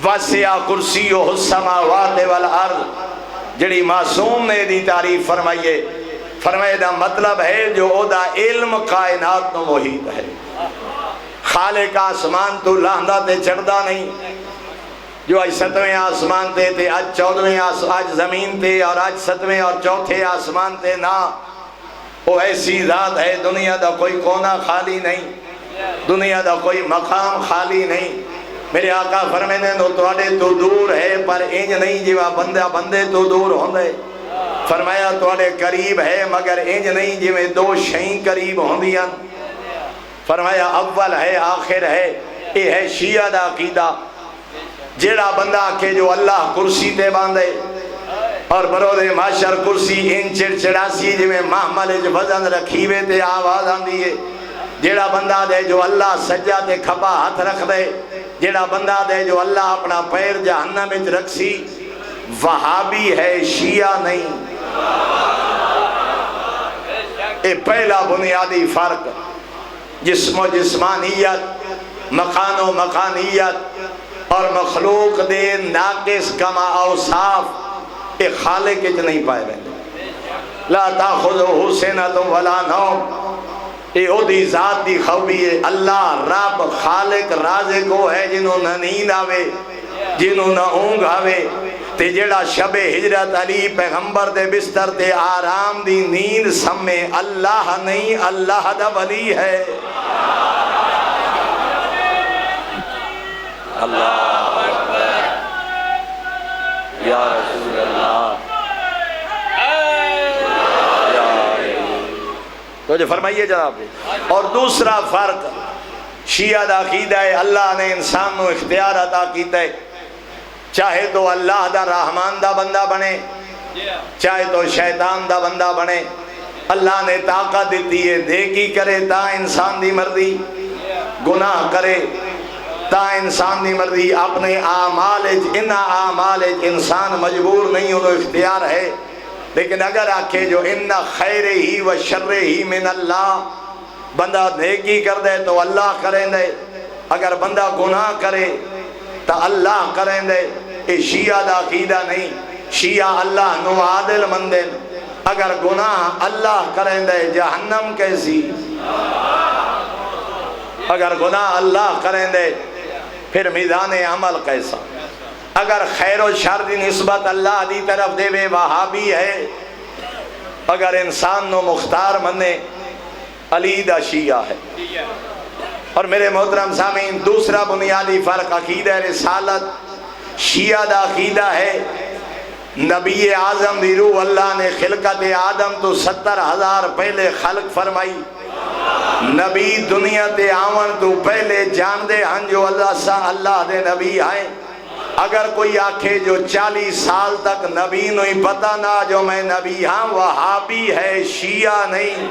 وسع کرسیہ السماوات والارض، جڑی معصوم نے دی تعریف فرمائیے، فرمائے دا مطلب ہے جو او دا علم کائنات نو محیط ہے، خالق آسمان تو لاندہ تے چڑھدا نہیں، جو آج 7ویں آسمان تے آج 14ویں آج زمین تے اور آج 7ویں اور 4تھے آسمان تے نہ، وہ ایسی ذات ہے دنیا دا کوئی کونا خالی نہیں، دنیا دا کوئی مقام خالی نہیں۔ میرے آقا فرمینے نو توڑے تو دور ہے پر انج نہیں جیوہ بندہ بندے تو دور ہوندے، فرمایا توڑے قریب ہے مگر انج نہیں جیویں 2 شہیں قریب ہوندیاں، فرمایا اول ہے آخر ہے۔ یہ ہے شیعہ دا عقیدہ، جیڑا بندہ کہ جو اللہ کرسی تے باندھے اور برود معاشر کرسی ان چڑچڑاسی جویں محمل وزن رکھیوے تے آواز آندی ہے، جیڑا بندہ دے جو اللہ سجا تے کھپا ہاتھ رکھ دے، جیڑا بندہ دے جو اللہ اپنا پیر جہنم وچ رکھی، وہابی ہے شیعہ نہیں۔ یہ پہلا بنیادی فرق، جسم و جسمانیت، مکان و مکانیت اور مخلوق دے ناقص کما اوصاف، یہ خالق وچ نہیں پائے رہے۔ لا تاخذہ سنۃ ولا نوم، اے او دی ذات دی خوبی ہے۔ اللہ رب خالق رازق وہ ہے جنہوں نہ نیند آوے، جنہوں نہ اونگ آوے، تے جڑا شب ہجرت علی پیغمبر دے بستر تے آرام دی نیند سمے، اللہ نہیں، اللہ دا ولی ہے۔ اللہ اکبر یا رسول اللہ، تو جو فرمائیے جناب۔ اور دوسرا فرق شیعہ دا عقیدہ ہے اللہ نے انسان نو اختیار عطا کیتا ہے، چاہے تو اللہ دا رحمان دا بندہ بنے، چاہے تو شیطان دا بندہ بنے۔ اللہ نے طاقت دیتی ہے، نیکی کرے تا انسان دی مرضی، گناہ کرے تا انسان دی مرضی۔ اپنے اعمال اعمال انسان مجبور نہیں، انہوں اختیار ہے۔ لیکن اگر آکھے جو ان خیر ہی و شر ہی من اللہ، بندہ نیکی کر دے تو اللہ کریں دے، اگر بندہ گناہ کرے تو اللہ کریں دے۔ یہ شیعہ دا عقیدہ نہیں، شیعہ اللہ نو عادل مندے، اگر گناہ اللہ کریں دے جہنم کیسی، اگر گناہ اللہ کریں دے پھر میدان عمل کیسا۔ اگر خیر و شر دی نسبت اللہ دی طرف دے وے وہابی ہے، اگر انسان نو مختار منے علی دا شیعہ ہے۔ اور میرے محترم سامعین، دوسرا بنیادی فرق عقیدہ رسالت۔ شیعہ دا عقیدہ ہے نبی اعظم دی روح اللہ نے خلقت آدم تو 70,000 پہلے خلق فرمائی، نبی دنیا تے آون تو پہلے جان دے ہن جو اللہ دے نبی آئے۔ اگر کوئی آکھے جو 40 سال تک نبی نو ہی پتہ نہ جو میں نبی ہاں، وہابی ہے، شیعہ نہیں۔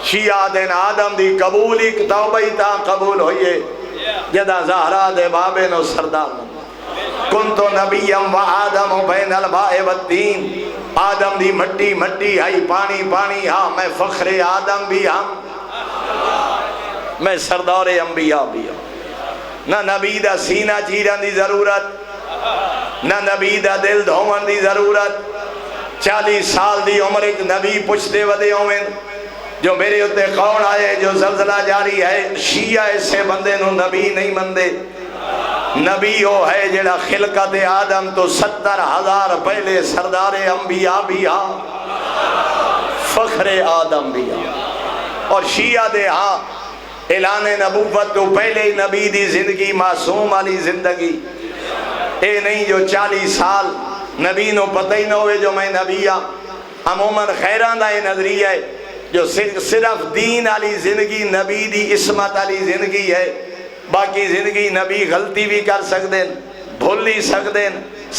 شیعہ دن آدم دی قبول ایک توبہ تا قبول ہوئیے، جدا زہرا دے بابے نو سردار کنتو نبیم و آدم بین الباء والدین، آدم دی مٹی مٹی ہائی، پانی پانی ہاں، میں فخر آدم بھی ہاں، میں سردار انبیاء بھی ہاں۔ نہ نبی دا سینہ چیرن دی ضرورت، نہ نبی دا دل دھومن دی ضرورت۔ 40 سال دی عمر ایک نبی پوچھتے ودے ہوئے جو میرے اتے کون آئے جو زلزلہ جاری ہے، شیعہ ایسے بندے نو نبی نہیں مندے۔ نبی وہ ہے جڑا خلقت آدم تو 70,000 پہلے سردار انبیاء بھی ہاں، فخر آدم بھی ہاں۔ اور شیعہ دے ہاں اعلان نبوت تو پہلے ہی نبی دی زندگی معصوم والی زندگی، اے نہیں جو 40 سال نبی نو پتہ ہی نہ ہوئے جو میں نبی ہاں۔ عموماً خیران دا یہ نظریہ ہے جو صرف دین والی زندگی نبی دی عصمت والی زندگی ہے، باقی زندگی نبی غلطی بھی کر سکتے، بھول ہی سکتے،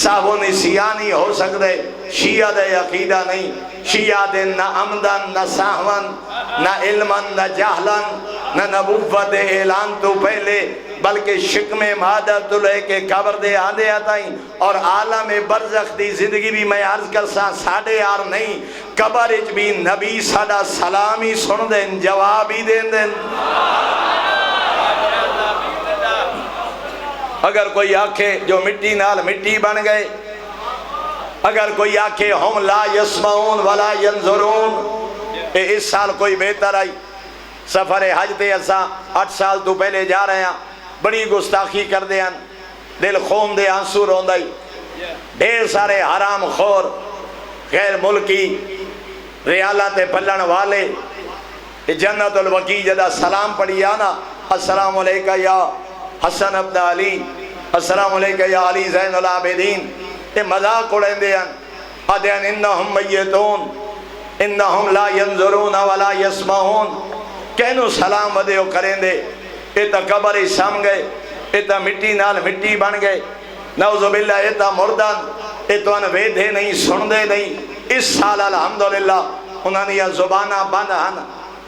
ساہو نسیان ہی ہو سکتے۔ شیعہ دے عقیدہ نہیں، شیعہ دے نہ عمدن نہ ساہون نہ علمن نہ جہلن نہ نبوت اعلان تو پہلے، بلکہ شکم مادہ تو لے کے قبر دے آدھے آتائیں اور عالم برزخ دی زندگی بھی میں عرض کر ساڑھے آر نہیں، قبر اچ بھی نبی ساڑھا سلامی سن دیں، جواب ہی دیں دیں۔ اگر کوئی آنکھے جو مٹی نال مٹی بن گئے، اگر کوئی آنکھے ہم لا یسمعون ولا ینظرون، اس سال کوئی بہتر آئی، سفر حج تے اساں 8 سال تو پہلے جا رہے ہیں، بڑی گستاخی کر دے ہیں، دل خون دے آنسو روندائی، ڈھیر سارے حرام خور غیر ملکی ریالات پلن والے جنت الوقی جدا سلام پڑھی آنا، السلام علیکہ یا حسن ابن علی، السلام علیکہ یا علی زین العابدین، یہ مذاق اڑیں دے ہیں، آدھین انہم میتون انہم لا ینظرون ولا یسمعون، کینو سلام ودے ہو کریں دے، ایتا قبر ہی سام گئے، ایتا مٹی نال مٹی بن گئے، نعوذ باللہ ایتا مردان، ایتا انویدھے نہیں سندے نہیں۔ اس سال الحمدللہ انہوں نے یہ زبانہ بند ہن،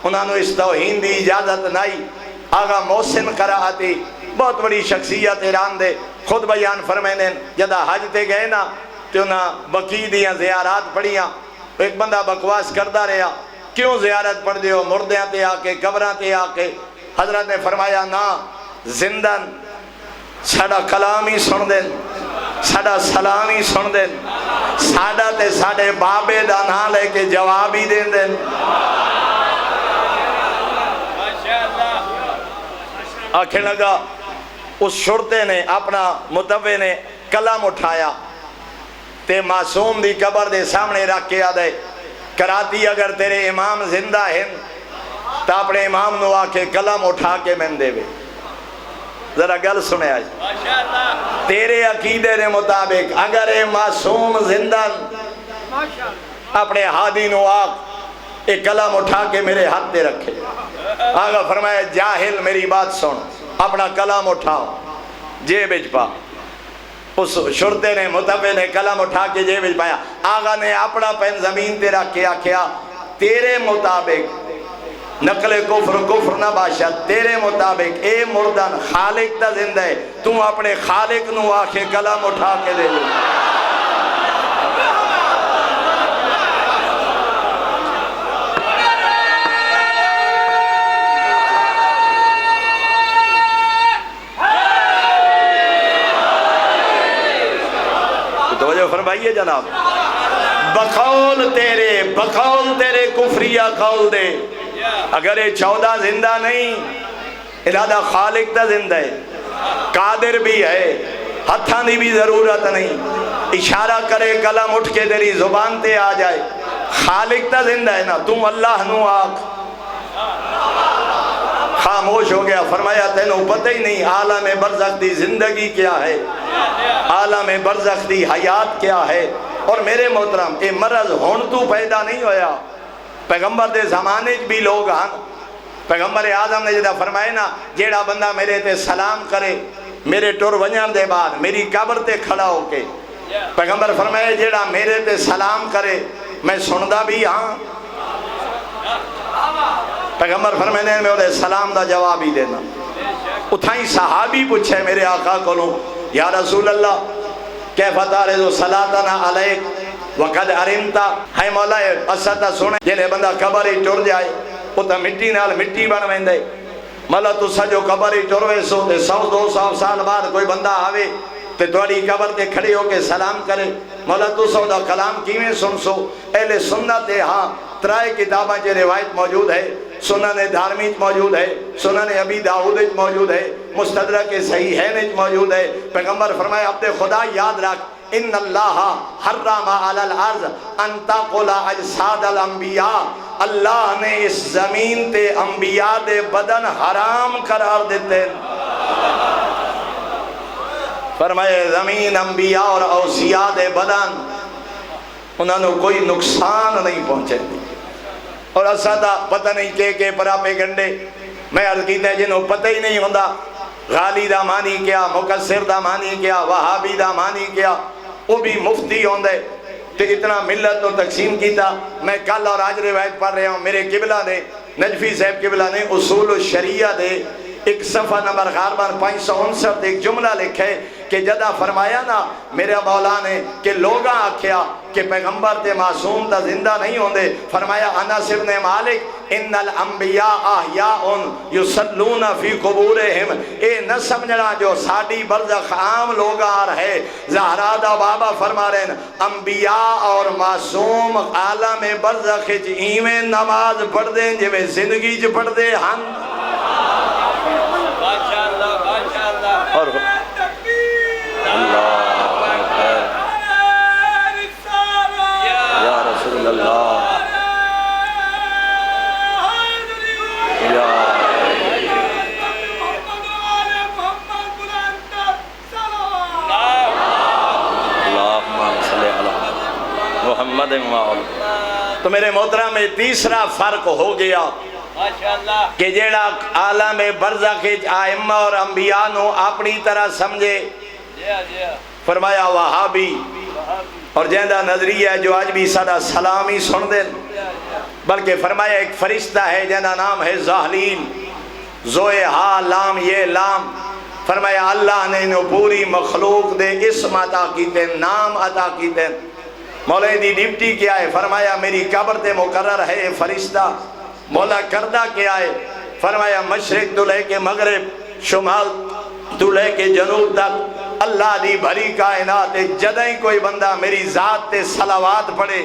انہوں نے اس توہین دی اجازت نہیں۔ آغا محسن قرآتی بہت بڑی شخصیت ایران دے خود بیان فرمائیں، جدہ حج تے گئے نا تو انہاں بقی دیاں زیارات پڑھیاں، ایک بندہ بکواس کردہ رہا، کیوں زیارت پڑھ دیو مردیاں تے آکے قبراں تے آکے؟ حضرت نے فرمایا نا، زندن ساڑا کلام ہی سن دیں، ساڈا سلام ہی سن دین، ساڈا تے ساڈے بابے دا نام لے کے جواب ہی دین دین۔ آکھیں لگا اس شرطے نے اپنا متوے نے کلم اٹھایا تے معصوم دی قبر دے سامنے رکھ کے آدھے کراتی اگر تیرے امام زندہ ہیں تو اپنے امام نو آکے کلم اٹھا کے میں دے وے۔ ذرا گل سنے آج، تیرے عقیدے نے مطابق اگر اے معصوم زندہ اپنے ہادی نو آکھ ایک کلم اٹھا کے میرے ہاتھ دے رکھے۔ آگا فرمایا جاہل میری بات سن، اپنا کلم اٹھاؤ جیب وچ پا۔ اس شرطے نے متوے نے کلم اٹھا کے جیب وچ پایا۔ آگا نے اپنا پین زمین تے رکھ کے آکھیا تیرے مطابق نقل کفر کفر نہ باشد، تیرے مطابق اے مردن خالق تا زندہ ہے، تو اپنے خالق نو آکھے کلم اٹھا کے دے دے۔ توجہ فرمائیے جناب، بقول تیرے کفریہ قول دے، اگر یہ 14 زندہ نہیں ارادہ خالق تا زندہ ہے، قادر بھی ہے، ہتھاں دی بھی ضرورت نہیں، اشارہ کرے کلم اٹھ کے تیری زبان تے آ جائے، خالق تا زندہ ہے نا، تم اللہ نو آکھ۔ خاموش ہو گیا، فرمایا تینوں پتہ ہی نہیں عالم برزخ دی زندگی کیا ہے، عالم برزخ دی حیات کیا ہے۔ اور میرے محترم اے مرض ہون تو پیدا نہیں ہویا، پیغمبر دے زمانے بھی لوگ ہاں، پیغمبر اعظم نے جدہ فرمائے نا جیڑا بندہ میرے تے سلام کرے میرے ٹور ونجان دے بعد میری قبر تے کھڑا ہو کے، پیغمبر فرمائے جیڑا میرے تے سلام کرے میں سندہ بھی ہاں، پیغمبر فرمائے میں انہیں سلام دا جواب ہی دینا۔ اتھائی صحابی پوچھے میرے آقا کو لوں یا رسول اللہ کیف تارض صلاتنا علیک وقد ارمتا، ہے مولا اسدہ سنے جنہیں بندہ قبر ہی ٹر جائے وہ تا مٹی نال مٹی بن ویندے، مولا تو سجو قبر ہی ٹروے سو تے 100-200 سال بعد کوئی بندہ آوے تے توڑی قبر تے کھڑی ہو کے سلام کرے، مولا تو سو دا کلام کیویں سن سو۔ اہل سنت ہاں ترائے کتاباں جو روایت موجود ہے، سنن دارمیت موجود ہے، سنن ابی داؤد موجود ہے، مستدرک صحیحین موجود ہے۔ پیغمبر فرمایا عبد خدا یاد رکھ ان اللہ حرم علی الارض ان تاکل اجساد الانبیاء، اللہ نے اس زمین تے انبیاء دے بدن حرام قرار دیتے۔ فرمائے زمین انبیاء اور اوصیاء دے بدن انہوں نے کوئی نقصان نہیں پہنچے۔ اور اسادہ پتہ نہیں کہ پراپے گنڈے میں عرض کیتا ہے جنہوں پتہ ہی نہیں ہوندہ غالی دا معنی کیا، مکسر دا معنی کیا، وہابی دا معنی کیا، وہ بھی مفتی ہوندے تو اتنا ملت تو تقسیم کیتا۔ میں کل اور آج روایت پڑھ رہا ہوں، میرے قبلہ نے نجفی صاحب قبلہ نے اصول الشریعہ دے ایک صفحہ نمبر غاربان 559 ایک جملہ لکھے کہ جدہ فرمایا نا میرے مولا نے کہ لوگاں آکھیا کہ پیغمبر تے معصوم تا زندہ نہیں ہوندے، فرمایا انس ابن مالک ان الانبیاء احیاء یصلون فی قبورہم، اے نہ سمجھنا جو ساڑی برزخ عام لوگاں آ رہے۔ زہرا دا بابا فرما رہے ہیں انبیاء اور معصوم عالم برزخ ایویں نماز پڑھ دیں جویں زندگی چ پڑھ دے ہن۔ اور یا رسول اللہ یا اللہم صلی علی محمد مولا۔ تو میرے محترم میں تیسرا فرق ہو گیا کہ جیڑا عالم برزخ ائمہ اور انبیاء نو اپنی طرح سمجھے، فرمایا وہابی، اور جہاں نظریہ ہے جو آج بھی سادہ سلامی سن دیں، بلکہ فرمایا ایک فرشتہ ہے جہاں نام ہے زاہلیل، زوئے ہا لام یہ لام، فرمایا اللہ نے انہوں پوری مخلوق دے اسم عطا کیتے، نام عطا کیتے۔ مولا دی ڈیوٹی کیا ہے؟ فرمایا میری قبر تے مقرر ہے فرشتہ۔ مولا کردہ کیا ہے؟ فرمایا مشرق تو لے کے مغرب، شمال تو لے کے جنوب تک اللہ دی بھری کائنات جدائیں کوئی بندہ میری ذات تے صلوات پڑھے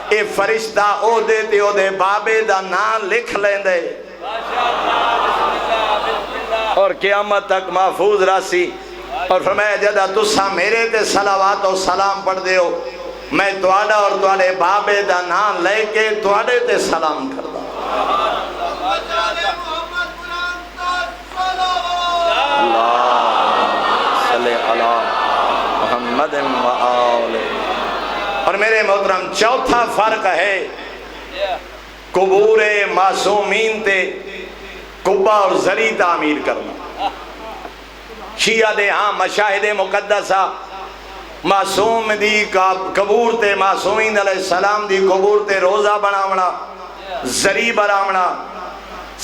اے فرشتہ او دے تے او دے بابے دا نام لکھ لیں دے اور قیامت تک محفوظ راسی. اور فرمایا جدہ تسا میرے تے صلوات و سلام پڑھ دے ہو میں تواڈا اور تواڈے بابے دا نام لے کے تواڈے تے سلام کر دا. اللہ صلی اللہ محمد و آلہ. اور میرے محترم چوتھا فرق ہے قبور معصومین تے قبہ اور زری تعمیر کرنا. شیعہ دے ہاں مشاہد مقدسہ معصوم دی قبور تے معصومین علیہ السلام دی قبور تے روزہ بناونا زری بناونا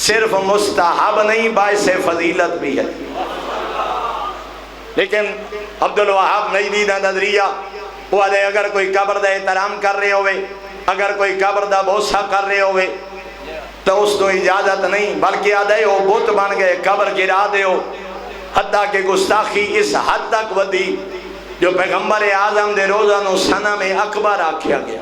صرف مستحب نہیں باعث فضیلت بھی ہے. لیکن عبدالوہاب نجدی دا نظریہ وہ آدھے اگر کوئی قبر دا احترام کر رہے ہوئے اگر کوئی قبر دا بوسہ کر رہے ہوئے تو اس کو اجازت نہیں بلکہ آدھے وہ بت بن گئے قبر گرا دے ہو. حتیٰ کہ گستاخی اس حد تک ودی جو پیغمبر اعظم دے روزہ نو سنم اکبر آکھیا گیا.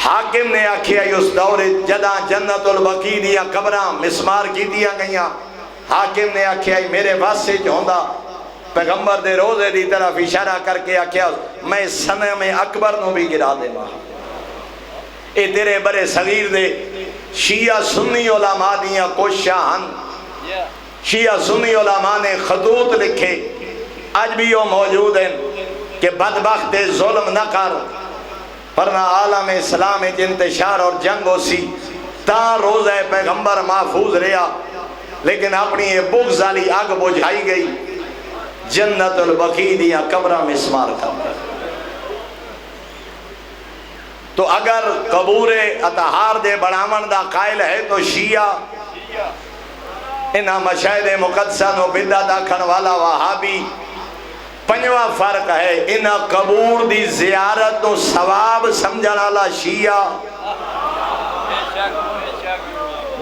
حاکم نے آکھیا اس دور جدہ جنت البقیع دیا قبراں مسمار کی دیا گئیاں. حاکم نے آکھیا میرے بس سے چوندہ پیغمبر دے روزے دی طرف اشارہ کر کے آکھیا میں سنم اکبر نو بھی گرا دے ماں. اے تیرے برے صغیر دے شیعہ سنی علماء دیاں کوشاں شیعہ سنی علماء نے خطوط لکھے آج بھی وہ موجود ہیں کہ بدبخت ظلم نہ کر ورنہ عالم اسلام انتشار اور جنگ ہو سی تا روزہ پیغمبر محفوظ رہا. لیکن اپنی یہ بغض والی آگ بجھائی گئی جنت البقیع دیا قبرہ مسمار کر. تو اگر قبور اطہار دے بڑھامن دا قائل ہے تو شیعہ انہا مشاہد مقدسہ نو بدعت آکھن والا وہابی. پنجواں فرق ہے انہا قبور دی زیارت نو ثواب سمجھن والا شیعہ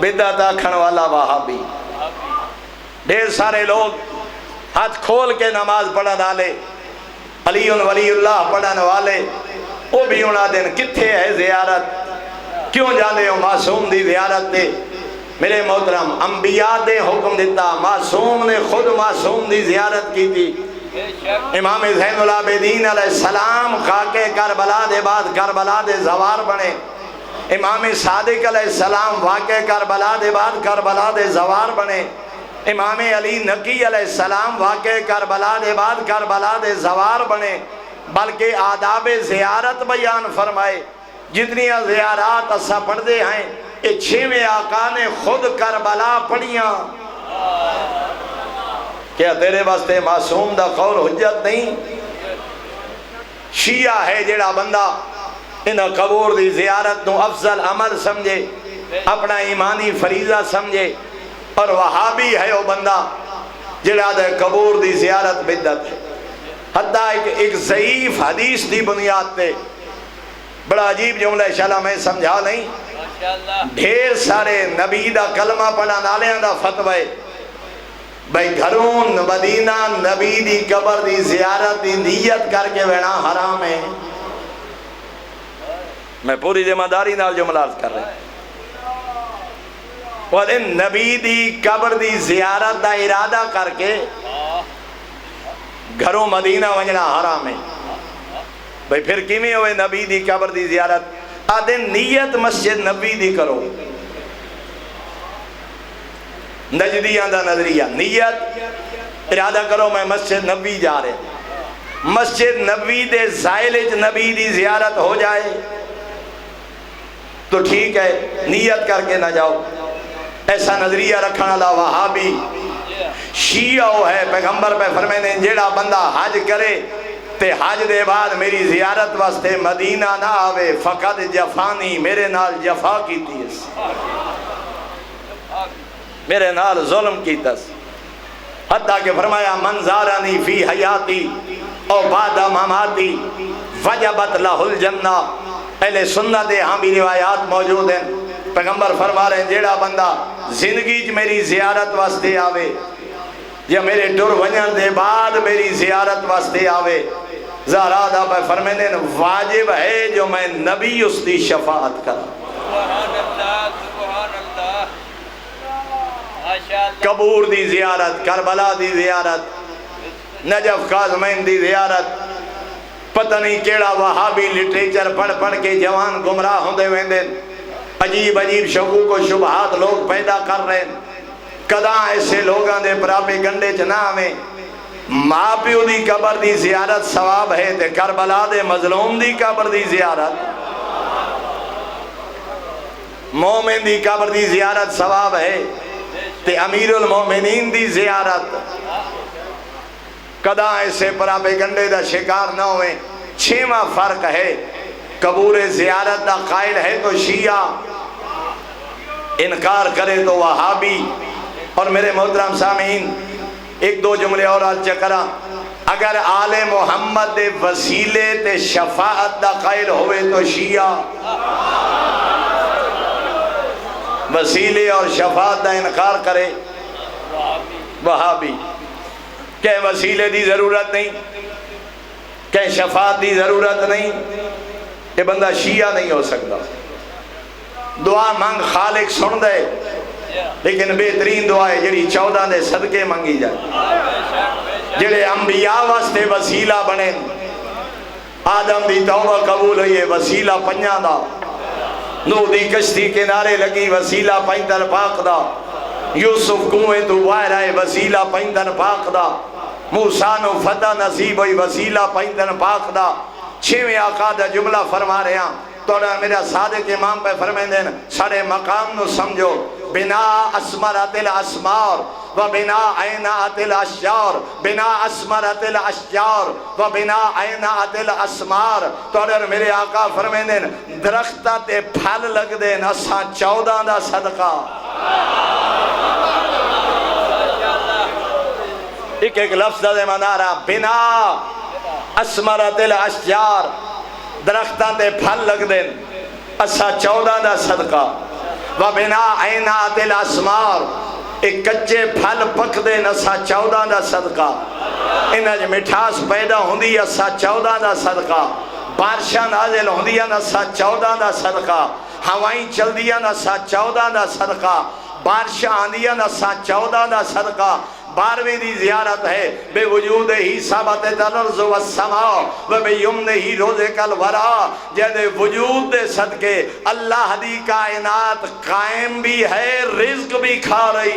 بدعت آکھن والا وہابی. ڈھیر سارے لوگ ہاتھ کھول کے نماز پڑھن والے علی ولی اللہ پڑھن والے وہ بھی انہا دن کتھے ہے زیارت کیوں جانے ہو معصوم دی زیارت دے. میرے محترم انبیاء دے حکم دیتا معصوم نے خود معصوم دی زیارت کی تھی. امام زین العابدین علیہ السلام خاکے کربلا دے بعد کربلا دے زوار بنے. امام صادق علیہ السلام واقع کربلا دے بعد کربلا دے زوار بنے. امام علی نقی علیہ السلام واقع کربلا دے بعد کربلا دے زوار بنے. بلکہ آداب زیارت بیان فرمائے جتنی زیارات اسا پڑھ دے ہیں اے چھویں آقا نے خود کربلا پڑھیاں. کیا تیرے واسطے معصوم دا قول حجت نہیں؟ شیعہ ہے جیڑا بندہ انہا قبور دی زیارت نو افضل عمل سمجھے اپنا ایمانی فریضہ سمجھے. اور وہابی ہے وہ بندہ جیڑا دے قبور دی زیارت بدعت ہے. حتیٰ ایک ضعیف حدیث دی بنیاد تے بڑا عجیب جملہ انشاءاللہ میں سمجھا نہیں. ڈھیر سارے نبی دا کلمہ پڑھن والیاں دا فتوی ہے بھئی گھروں مدینہ نبی دی قبر دی زیارت دی نیت کر کے وینا حرام ہے. میں پوری ذمہ داری نال جملہ عرض کر رہا ہوں. وہ دن نبی دی قبر دی زیارت دا ارادہ کر کے گھروں مدینہ وجنا حرام ہے. بھئی پھر کیمیں ہوئے نبی دی قبر دی زیارت آدھے نیت مسجد نبی دی کرو. نجدیان دا نظریہ نیت ارادہ کرو میں مسجد نبی جا رہے مسجد نبی دے زائلج نبی دی زیارت ہو جائے تو ٹھیک ہے نیت کر کے نہ جاؤ. ایسا نظریہ رکھنا والا وہابی شیعہ ہے. پیغمبر پہ فرمائے جیڑا بندہ حج کرے تے حج دے بعد میری زیارت واسطے مدینہ نہ آوے فقط جفانی میرے نال جفا کی تیس میرے نال ظلم کی تس. حتیٰ کہ فرمایا منظارنی فی حیاتی او بعد مماتی وجبت لہ الجنہ. اہل سنت ہاں بھی روایات موجود ہیں. پیغمبر فرما رہے ہیں جیڑا بندہ زندگی میری زیارت واسطے آوے یا میرے ٹر ونجن دے بعد میری زیارت واسطے آوے زہرا دا پہ فرمینے واجب ہے جو میں نبی اس دی شفاعت کرا. سبحان اللہ سبحان اللہ ماشاءاللہ. قبور دی زیارت، کربلا دی زیارت، نجف کاظمین دی زیارت، پتہ نہیں کیڑا وہابی لٹریچر پڑھ پڑھ کے جوان گمراہ ہوندے ویندے، عجیب عجیب شکوک و شبہات لوگ پیدا کر رہے ہیں. کداں ایسے لوگاں دے پراپے گنڈے چ نہ آویں. ماں پیو دی قبر دی زیارت ثواب ہے تے کربلا دے مظلوم دی قبر دی زیارت، مومن دی قبر دی زیارت ثواب ہے تے امیر المومنین دی زیارت. کداں ایسے پراپے گنڈے دا شکار نہ ہوئے. چھواں فرق ہے، قبور زیارت دا قائل ہے تو شیعہ، انکار کرے تو وہابی. اور میرے محترم سامعین ایک دو جملے اور آل چکرہ، اگر آل محمد دے وسیلے تے شفاعت دا قائل ہوئے تو شیعہ، وسیلے اور شفاعت دا انکار کرے وہابی. کہ وسیلے دی ضرورت نہیں، کہ شفاعت دی ضرورت نہیں، یہ بندہ شیعہ نہیں ہو سکتا. دعا مانگ خالق سن دے، لیکن بہترین دعا ہے جڑی 14 دے صدقے منگی جائے، جڑے انبیاء واسطے وسیلہ بنے. آدم دی توبہ قبول ہوئی وسیلہ 5 دا، نوح دی کشتی کنارے لگی وسیلہ 5 پاک دا، یوسف کنویں تو باہر آئے وسیلہ 5 پاک دا، موسیٰ نو فتح نصیب ہوئی وسیلہ 5 پاک دا. 6ویں آقا دا جملہ فرما رہے ہیں توڑا میرا صادق امام پہ فرمائیں دین سارے مقام نو سمجھو. بنا اسمرت الاسمار و بنا عینات الاشجار، بنا اسمرت الاشجار و بنا عینات الاسمار. توڑا میرے آقا فرمائیں دین درختہ تے پھل لگ دین اساں 14 دا صدقہ. ایک لفظ دے منارا، بنا اسمرت الاشجار، درختان تے پھل لگ دین اسا 14 دا صدقہ. و بنا عینات الاسمار، ایک کچے پھل پک دین اسا 14 دا صدقہ. انہاں مٹھاس پیدا ہوندی اسا 14 دا صدقہ. بارشاں نازل ہوندیاں اسا 14 دا صدقہ. ہوائیں چل دیاں اسا 14 دا صدقہ. بارشاں آندیاں اسا 14 دا صدقہ. 12ویں دی زیارت ہے، بے وجود ہی ثابت الارض والسماء و بے یمن ہی روزق الورا. جہدے وجود دے صدقے اللہ دی کائنات قائم بھی ہے، رزق بھی کھا رہی.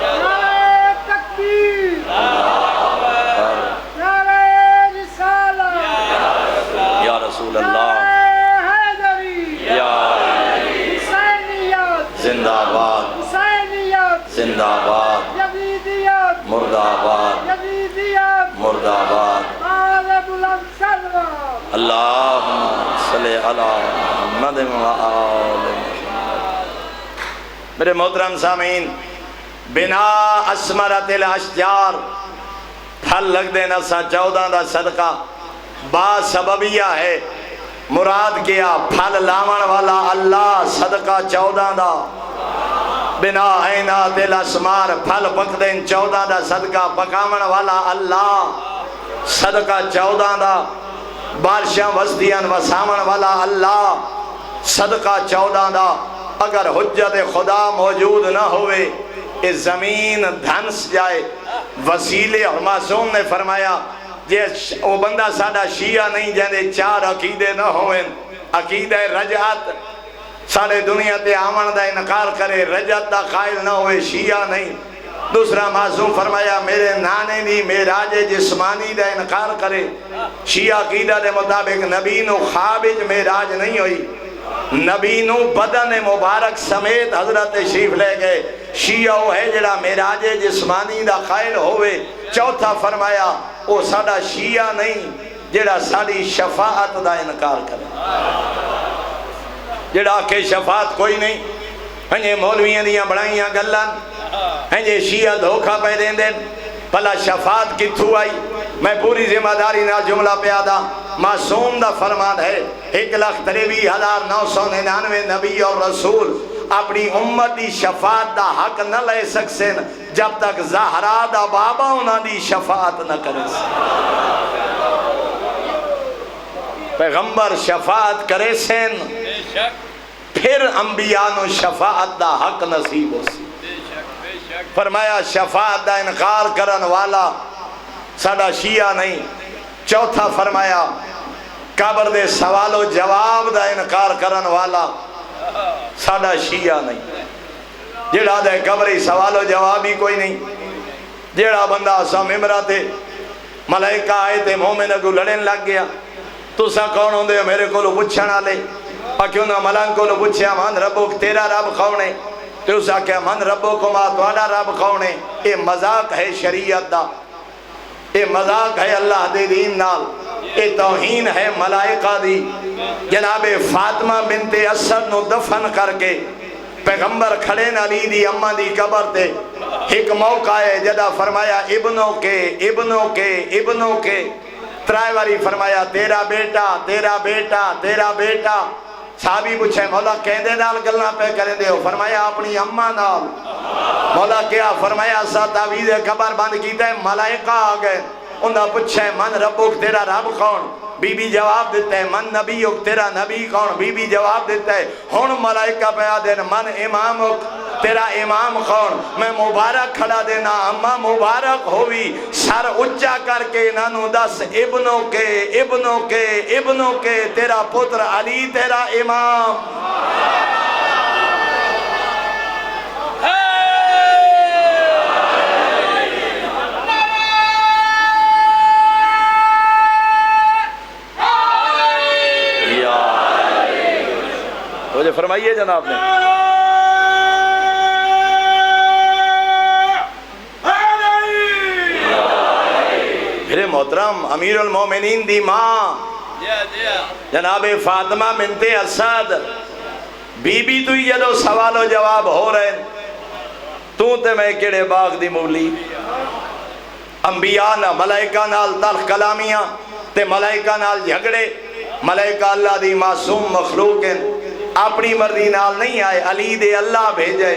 نعرہ تکبیر، نعرہ رسالہ، یا رسول اللہ، نعرہ حیدری، یا حسینیت، زندہ باد، حسینیت، زندہ باد، یزیدیت، مرد آباد، یزیدیت، مرد آباد. آل بلند سلوات. اللہم صلی علی محمد و آل محمد. میرے محترم سامعین، بنا اسمرت الاشجار، پھل لگ دینا سا 14 دا صدقہ. با سببیہ ہے، مراد کیا پھل لاون والا اللہ، صدقہ 14 دا. بنا عینات الاسمار، پھل پک دین 14 دا صدقہ پکاون والا اللہ، صدقہ 14 دا. بارشاں وسدیاں وساون والا اللہ، صدقہ 14 دا. اگر حجت خدا موجود نہ ہوئے اس زمین دھنس جائے. وسیلے اور معصوم نے فرمایا جے وہ بندہ سادہ شیعہ نہیں جاندے 4 عقیدے نہ ہوئے. عقیدہ رجعت، سارے دنیا تے آمن دا انکار کرے، رجعت دا قائل نہ ہوئے، شیعہ نہیں. دوسرا معصوم فرمایا میرے نانے دی معراج جسمانی دا انکار کرے. شیعہ عقیدہ دے مطابق نبی نو خوابج معراج نہیں ہوئی، نبی نو بدن مبارک سمیت حضرت تشریف لے گئے. شیعہ وہ ہے جڑا معراج جسمانی دا قائل ہوئے. چوتھا فرمایا وہ ساڑا شیعہ نہیں جڑا ساڑی شفاعت دا انکار کرے، جڑا کہ شفاعت کوئی نہیں. ہنجے مولویاں دیاں بڑھائیاں گلان، ہنجے شیعہ دھوکہ پہ دیں دیں. پلا شفاعت کتھو آئی؟ میں پوری ذمہ داری نہ جملہ پیادا. معصوم دا فرمان ہے 1,93,999 نبی اور رسول اپنی امت دی شفاعت دا حق نہ لے سکسن جب تک زہرا دا بابا انہاں دی شفاعت نہ کرے سن۔ پیغمبر شفاعت کرے سن بے شک پھر انبیاء نو شفاعت دا حق نصیب ہو سی۔ بے شک فرمایا شفاعت دا انکار کرن والا ساڈا شیعہ نہیں۔ چوتھا فرمایا قبر دے سوال و جواب دا انکار کرن والا ساڈا شیعہ نہیں۔ جیڑا دے قبری سوال و جواب ہی کوئی نہیں، جیڑا بندہ سا ممبرہ تے ملائکہ آئے تے مومن کو لڑن لگ گیا، تو سا کون ہوں دے میرے کو لو پوچھنا لے کیوں نہ ملائکہ کو لو پوچھیا من ربک تیرا رب کون ہے؟ تو اسا کہا من ربکما تواڈا رب کون ہے؟ اے مذاق ہے شریعت دا، اے مذاق ہے اللہ دے دین نال، اے توہین ہے ملائکہ دی۔ جناب فاطمہ بنت اسد نو دفن کر کے پیغمبر کھڑے علی دی اماں دی قبر تے ایک موقع ہے جدا فرمایا ابنوں کے ابنوں کے ابنوں کے، ترائے واری فرمایا تیرا بیٹا تیرا بیٹا تیرا بیٹا۔ صحابی پوچھے مولا کہندے نال گلاں پہ کریں دے ہو؟ فرمایا اپنی اماں نال۔ مولا کیا؟ فرمایا سا تعویذ قبر بند کیتا ہے، ملائکہ آ گئے، انہاں پوچھے من ربک تیرا رب کون؟ بی بی جواب دیتا ہے من نبیک تیرا نبی کون؟ بی بی جواب دیتا ہے ہن ملائکہ پہ دین من امامک تیرا امام کون؟ میں مبارک کھڑا دینا اماں مبارک ہوئی، سر اچھا کر کے انہوں دس ابنوں کے ابنوں کے ابنوں کے تیرا پتر علی تیرا امام۔ مجھے فرمائیے جناب نے پھر محترم امیر المومنین دی ماں جناب فاطمہ بنت اسد بی بی تو جدو سوال و جواب ہو رہے تو تے میں کیڑے باغ دی مولی، انبیاء نہ ملائکہ نال تلخ کلامیاں تے ملائکہ نال جھگڑے، ملائکہ اللہ دی معصوم مخلوق ہیں، اپنی مرضی نال نہیں آئے، علی دے اللہ بھیجے،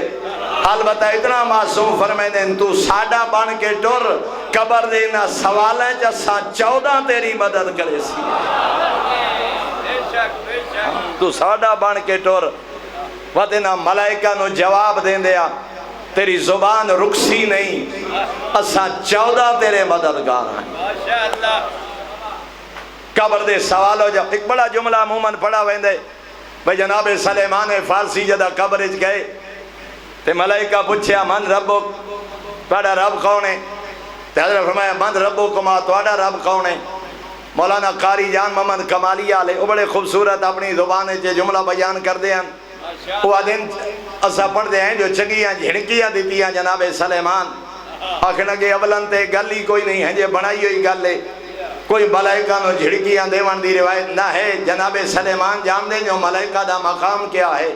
البتہ اتنا معصوم فرمائے دیں تو ساڈا بن کے ٹر قبر دینا سوال ہے جسا 14 تیری مدد کرے سی، تو ساڈا بن کے ٹر ودنا ملائکہ نو جواب دیں دیا تیری زبان رکسی نہیں، اسا 14 تیرے مددگار ہیں۔ قبر دے سوال ہو جا ایک بڑا جملہ عموماً پڑھا ویندے بھئی جناب سلیمان فارسی جدہ قبرج گئے تے ملائکہ پوچھیا من ربک تواڈا رب کون ہے؟ تے حضرت فرمایا من ربکما تواڈا رب کون ہے؟ مولانا قاری جان محمد کمالی آلے وہ بڑے خوبصورت اپنی زبانے چے جملہ بیان کر دے ہیں، وہ دن اسا پڑھ دے ہیں جو چگیاں جھڑکیاں دیتی ہیں جناب سلیمان آخنا کہ اولن تے گلی کوئی نہیں ہے جے بنائی ہوئی گلے کوئی ملائکہ نو جھڑکیاں دیوان دی روایت نہ ہے۔ جناب سلیمان جان دے جو ملائکہ دا مقام کیا ہے،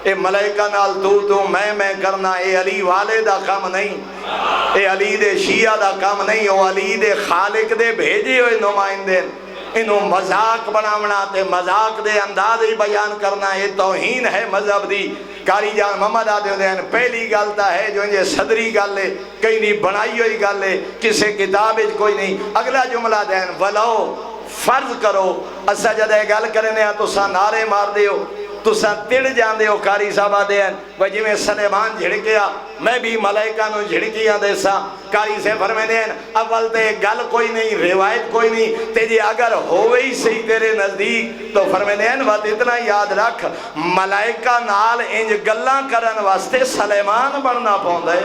اے ملائکہ نال تو میں کرنا اے علی والے دا کام نہیں، اے علی دے شیعہ دا کام نہیں، او علی دے خالق دے بھیجے ہوئے نمائندے، انہوں مذاق بناونا تے مذاق دے انداز ہی بیان کرنا یہ توہین ہے مذہب دی۔ کاری جان محمد آدھے ہوتے ہیں پہلی گالتا ہے جو انجھے صدری گال لے کئی نہیں بنائی ہوئی گال لے کسے کتاب کوئی نہیں۔ اگلا جملہ دین ولو فرض کرو اسا جدہ گال کرنے تو سا نعرے مار دیو تو سا تڑ جان دیو کاری صاحبہ دین وجہ میں سلیمان جھڑکیا میں بھی ملائکہ نو جھڑکیاں دے سا کاری سے فرمے دین اول تے گل کوئی نہیں روایت کوئی نہیں تے جی اگر ہوئی سی تیرے نزدیک تو فرمے دین وقت اتنا یاد رکھ ملائکہ نال انج گلاں کرن واسطے سلیمان بڑھنا پہن دے۔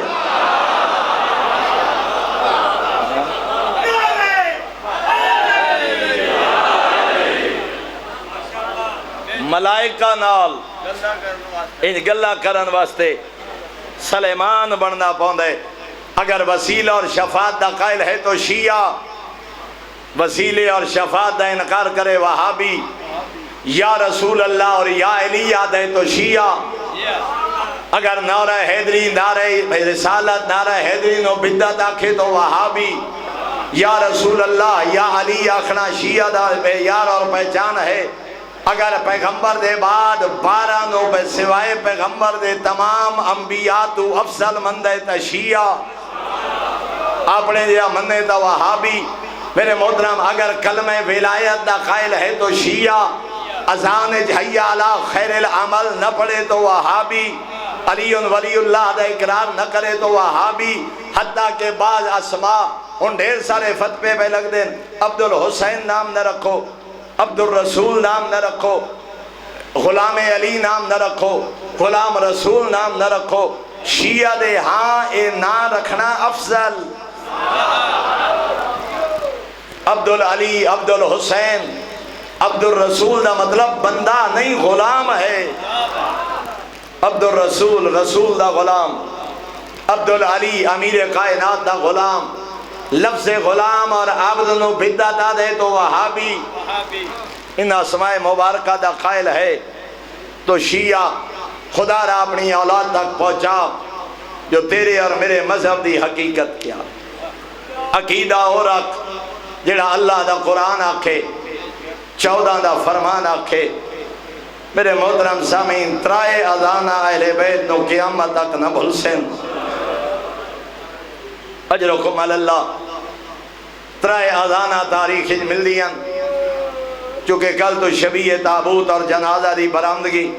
ملائکہ نال ان گلہ کرن واسطے سلیمان بننا پوندے۔ اگر وسیلہ اور شفاعت دا قائل ہے تو شیعہ وسیلے اور شفاعت دا انکار کرے وہابی، یا رسول اللہ اور یا علی یاد ہے تو شیعہ، اگر نعرہ حیدری نعرہ رسالت نعرہ حیدری نو بدعت آکھے تو وہابی، یا رسول اللہ یا علی آخنا شیعہ دا یار اور پہچان ہے۔ اگر پیغمبر دے بعد 12 نو پہ سوائے پیغمبر دے تمام انبیاء تو افضل مندے تا شیعہ اپنے دیا مندے تا وہابی. میرے محترم اگر کلمہ ولایت دا قائل ہے تو شیعہ، اذان حی علی خیر العمل نہ پڑھے تو وہابی، علی ولی اللہ دا اقرار نہ کرے تو وہابی. حتیٰ کہ بعض اسماء ان ڈھیر سارے فتوے پہ لگ دیں، عبد الحسین نام نہ رکھو، عبد الرسول نام نہ رکھو، غلام علی نام نہ رکھو، غلام رسول نام نہ رکھو. شیعہ دے ہاں اے نام رکھنا افضل. عبد العلی، عبد الحسین، عبد الرسول دا مطلب بندہ نہیں غلام ہے. عبد الرسول رسول دا غلام، عبد العلی امیر کائنات دا غلام. لفظ غلام اور عبد نو بدعت دے تو وہابی. ان اسماء مبارکہ دا قائل ہے تو شیعہ خدا را اپنی اولاد تک پہنچا جو تیرے اور میرے مذہب دی حقیقت کیا عقیدہ اور رکھ جڑا اللہ دا قرآن آکھے، 14 دا فرمان آکھے. میرے محترم سامعین، ترائے اذانہ اہل بیت نو قیامت تک نہ بھول سن. اجرکم اللہ. ترائے اذانہ تاریخ مل دیاں چونکہ کل تو شبیہ تابوت اور جنازہ دی برآمدگی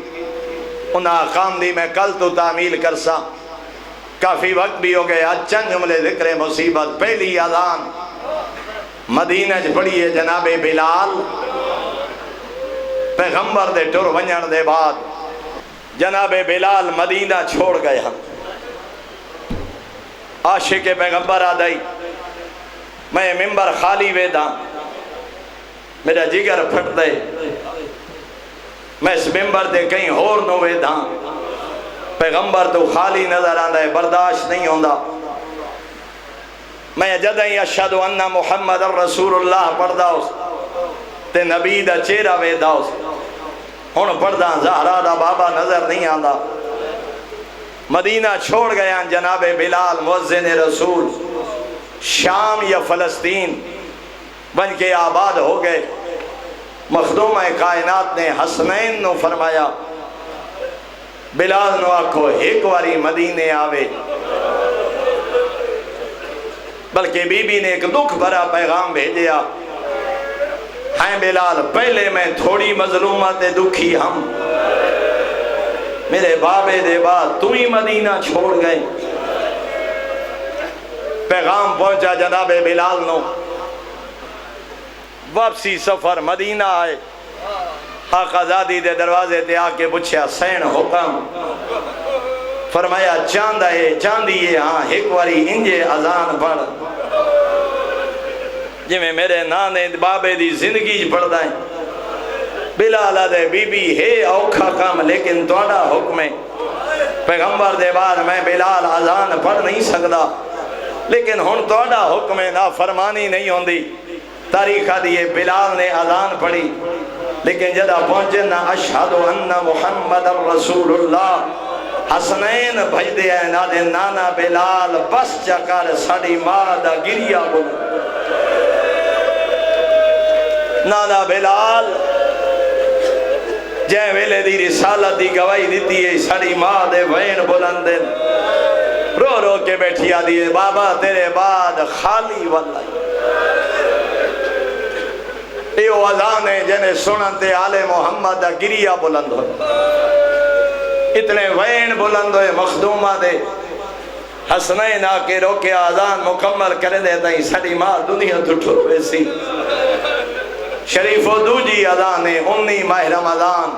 انہاں احکام دی میں کل تو تعمیل کرسا. کافی وقت بھی ہو گیا. چند جملے ذکر مصیبت. پہلی اذان مدینہ پڑھی ہے جناب بلال پیغمبر دے ٹر ونجن دے بعد. جناب بلال مدینہ چھوڑ گئے ہم. عاشق پیغمبر آدائی میں ممبر خالی ویداں، میرا جگر پھٹ دے، میں اس ممبر دے کہیں اور نو ویداں. پیغمبر تو خالی نظر آندہ ہے، برداشت نہیں ہوندہ. میں جدہیں اشہد ان محمد رسول اللہ پڑھدا اس تے نبی دا چہرہ ویدا اس. ہن پڑھدا زہرا دا بابا نظر نہیں آندا. مدینہ چھوڑ گیا جناب بلال مؤذن رسول. شام یا فلسطین بن کے آباد ہو گئے. مخدومہ کائنات نے حسنین نو فرمایا بلال نو آکھو ایک واری مدینے آوے. بلکہ بی بی نے ایک دکھ بھرا پیغام بھیجیا، ہیں بلال پہلے میں تھوڑی مظلومت دکھی ہم، میرے بابے دے بعد تو ہی مدینہ چھوڑ گئے. پیغام پہنچا جناب بلال نو. واپسی سفر مدینہ آئے. آقا زادی دے دروازے تے آ کے پوچھیا سین حکم. فرمایا چاند ہے چاندی ہے ہاں ایک واری انجے اذان پڑھ جی میں میرے نانے بابے دی زندگی پڑھ دائیں. بلال دے بی بی ہے اوکھا کام لیکن توڑا حکم ہے. پیغمبر دے بعد میں بلال اذان پڑھ نہیں سکتا لیکن ہن توڑا حکم ہے، نا فرمانی نہیں ہوندی. تاریخہ دیئے بلال نے اذان پڑھی لیکن جدہ پہنچے نا اشہد ان محمد رسول اللہ. حسنین بھج دے ہیں نا دے نانا بلال بس چکر ساڑی ماں دا گریا بول. نانا بلال جے ویلے دی رسالت دی گواہی دیتی ہے ساڑی ماں دے وین بلندن رو رو کے بیٹھیا دیئے بابا تیرے بعد خالی واللہ. ایو اذان ہے جنہیں سنتے آل محمد دا گریا بلند ہو. اتنے وین بلند ہوئے مخدومہ دے. حسنین آ کے روکے اذان مکمل کرے دیتا ہی ساڑی ماں دنیا تو ٹھروے سی. شریف و دوجی اذان ہے 19 ماہ رمضان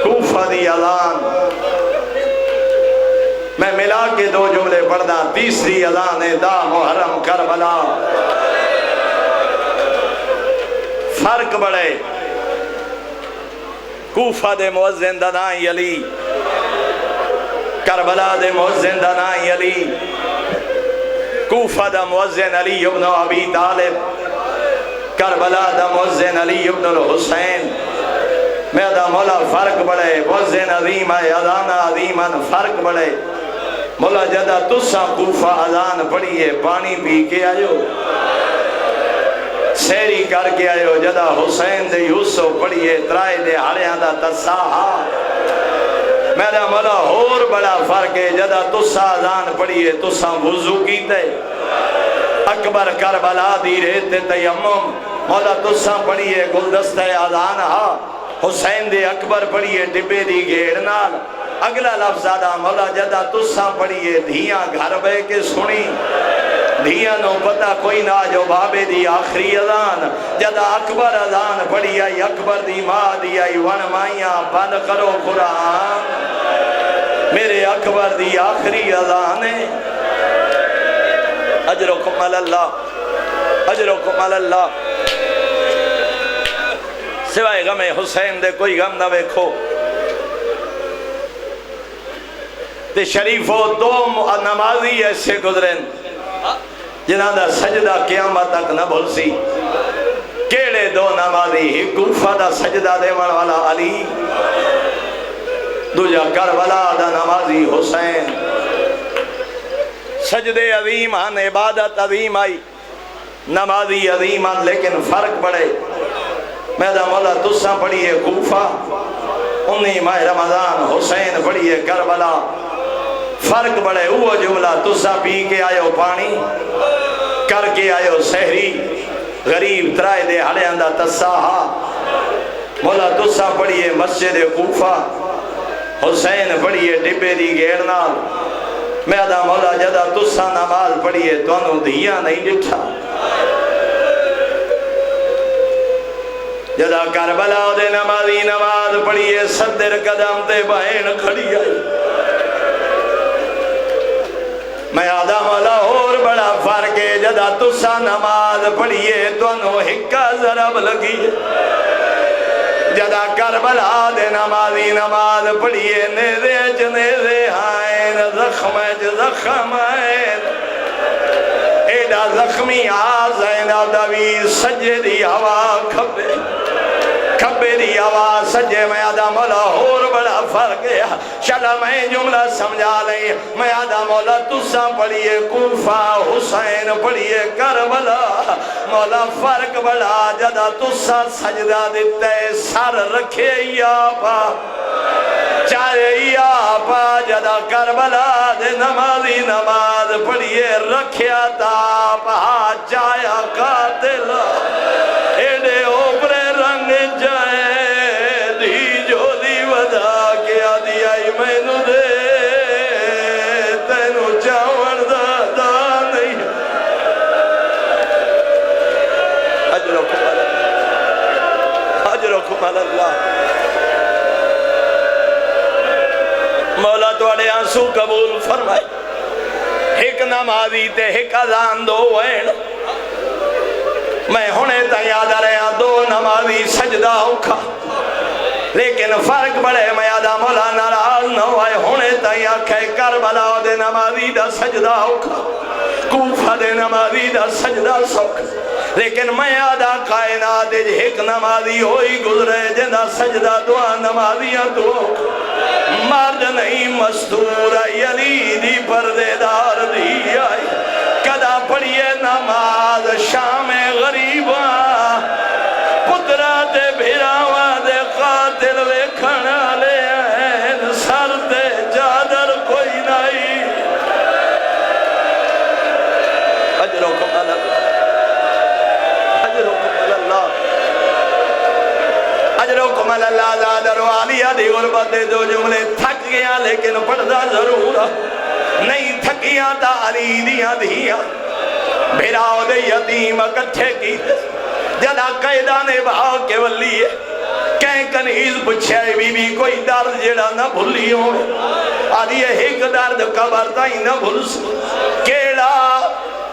کوفہ دی اذان. میں ملا کے 2 جملے پڑھدا. تیسری اذان ہے دا محرم کربلا. فرق بڑے. کوفہ دے مؤذن دا نام علی، کربلا دے مؤذن دا نام علی. کوفہ دا مؤذن علی ابن ابی طالب، کربلا دا مؤذن علی ابن الحسین. میں دا مولا فرق بڑے. مؤذن عظیم ہے اذان عظیمن فرق بڑے. مولا جدہ تسا کوفہ اذان پڑھیے پانی پی کے آئیو سیری کر کے آئے ہو جدا حسین دے یوسف پڑھیے ترائے دے ہڑیاں دا تساہا میرا مولا اور بڑا فرق ہے جدا تسا آزان پڑھیے تسا وضو کیتے اکبر کربلا دی رہتے تیمم مولا تسا پڑھیے گلدستہ آزان ہا حسین دے اکبر پڑھیے ڈبے دی گھیڑ نال اگلا لفظ آدھا مولا جدا تسا پڑھیے دھیاں گھر بے کے سنی دھیاں نو پتہ کوئی نہ جو بابے دی آخری اذان جدا اکبر اذان پڑھی آئی اکبر دی ماں دی آئی ون مائیاں بند کرو قرآن میرے اکبر دی آخری اذان ہے اجرکم اللہ اجرکم اللہ سوائے غم حسین دے کوئی غم نہ ویکھو تے شریفو دو نمازی ایسے گزرین جنہاں دا سجدہ قیامت تک نہ بھول سی کیڑے دو نمازی ہی کوفہ دا سجدہ دے والا علی دوجہ کربلا دا نمازی حسین سجدے عظیم آن عبادت عظیم آئی نمازی عظیم آن لیکن فرق بڑھے میدہ مولا تسا پڑھیے کوفہ 19 ماہ رمضان حسین پڑھیے کربلا فرق بڑھے وہ جملہ تسا پی کے آئے ہو پانی کر کے آئے ہو سحری غریب ترائے دے ہڑے اندہ تساہا مولا تسا پڑھیے مسجد کوفہ حسین پڑھیے ڈبے دی گھیڑ نال میدہ مولا جدا تسا نماز پڑھیے تو انہوں دھیاں نہیں ڈٹھا جدا کربلا دے نمازی نماز پڑھیے صدر قدم تے بہن کھڑی آئی میں آدھا مولا اور بڑا فرق ہے جدا تسا نماز پڑھیے تو انہوں ہکا ضرب لگی جدا کربلا دے نمازی نماز پڑھیے نیزے جنیزے آئین زخم زخم آئین ایڈا زخمی آزین آدھوی سجے دی ہوا کھبے کھبے دی آواز سجے میں آدھا مولا اور بڑا فرق ہے چلا میں جملہ سمجھا لیں میں آدھا مولا تسا پڑھیے کوفہ حسین پڑھیے کربلا مولا فرق بڑا جدا تسا سجدہ دیتے سر رکھے یا پا چاہے یا پا جدا کربلا دے نمازی نماز پڑھیے رکھیا تاپ ہاتھ جایا قاتل ایڈے اوپرے رنگ جائے دی جو دی ودا کیا دیائی میں نو دے تینو چاون دا نہیں اجرکم اللہ مولا توڑے آنسو قبول فرمائے ایک نمازی تے ایک اذان دو وین میں ہونے تا یاد رہے ہیں دو نمازی سجدہ اوکھا لیکن فرق بڑھے میں آدھا مولا ناراض نہ ہوئے ہونے تا یاد کہے کربلا دے نمازی دا سجدہ اوکھا کوفہ دے نمازی دا سجدہ سوکھا لیکن میں آدھا کائنات ایک نمازی ہوئی گزرے جنہ سجدہ دعا نمازیاں تو مرد نہیں مستور علی دی پردے دار دی آئی کدا پڑھیے نماز شام غریبا پترہ تے بھیراوہ دے قاتل ویکھنا لے این سر تے جادر کوئی نہیں اجرکم اللہ اجرکم اللہ زادر والیہ دی غربت دو جملے تھک گیا لیکن پڑھدا ضرور نہیں تھکیاں تا علی دیاں دیاں بھیراؤ دے یتیم اکٹھے کی جدا قیدان بھاؤ کے ولی ہے کہیں کنیز پچھے بی بی کوئی درد جڑا نہ بھولی ہوئے آدھی ہے ایک درد قبر تائی نہ بھول سو کیڑا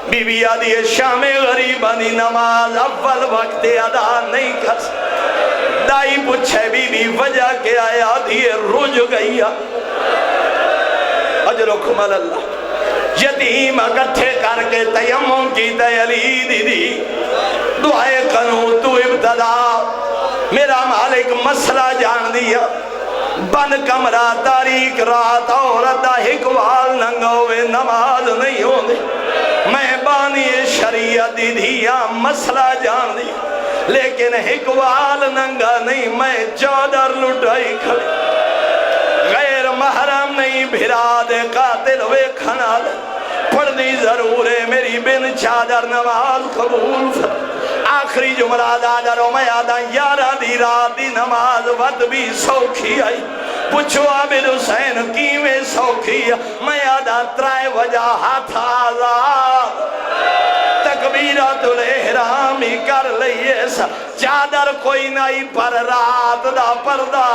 بی بی آدھی ہے شام غریبانی نماز اول وقت ادا نہیں کر دائی پچھے بی بی وجہ کے آیا آدھی ہے رج گئی اجرکم اللہ یتیم اکٹھے کر کے تیمم کی علی دی دعائے کنو تو ابتدا میرا مالک مسئلہ جان دیا بند کمرہ تاریک رات عورت دا حکوال ننگوے نماز نہیں ہوندے میں بانی شریعت دیا مسئلہ جان دی لیکن حقوال ننگا نہیں میں چادر لٹائی کھڑی غیر محرم نہیں بھرا دے قاتل وے کھنا دے پڑھ دی ضرور ہے میری بن چادر نماز قبول آخری جملہ دادا رو میں آدھا 11 دی رات دی نماز وقت بھی سوکھی آئی پوچھو عابد حسین کی میں سوکھی میں آدھا ترائے وجہ ہاتھ آزاد تکبیرات الاحرامی کر لئیے سا چادر کوئی نہیں پر رات دا پردہ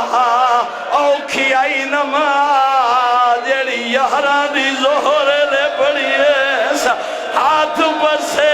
اوکھی آئی نماز جیڑی 11 دی زہر لے پڑیے سا ہاتھ بسے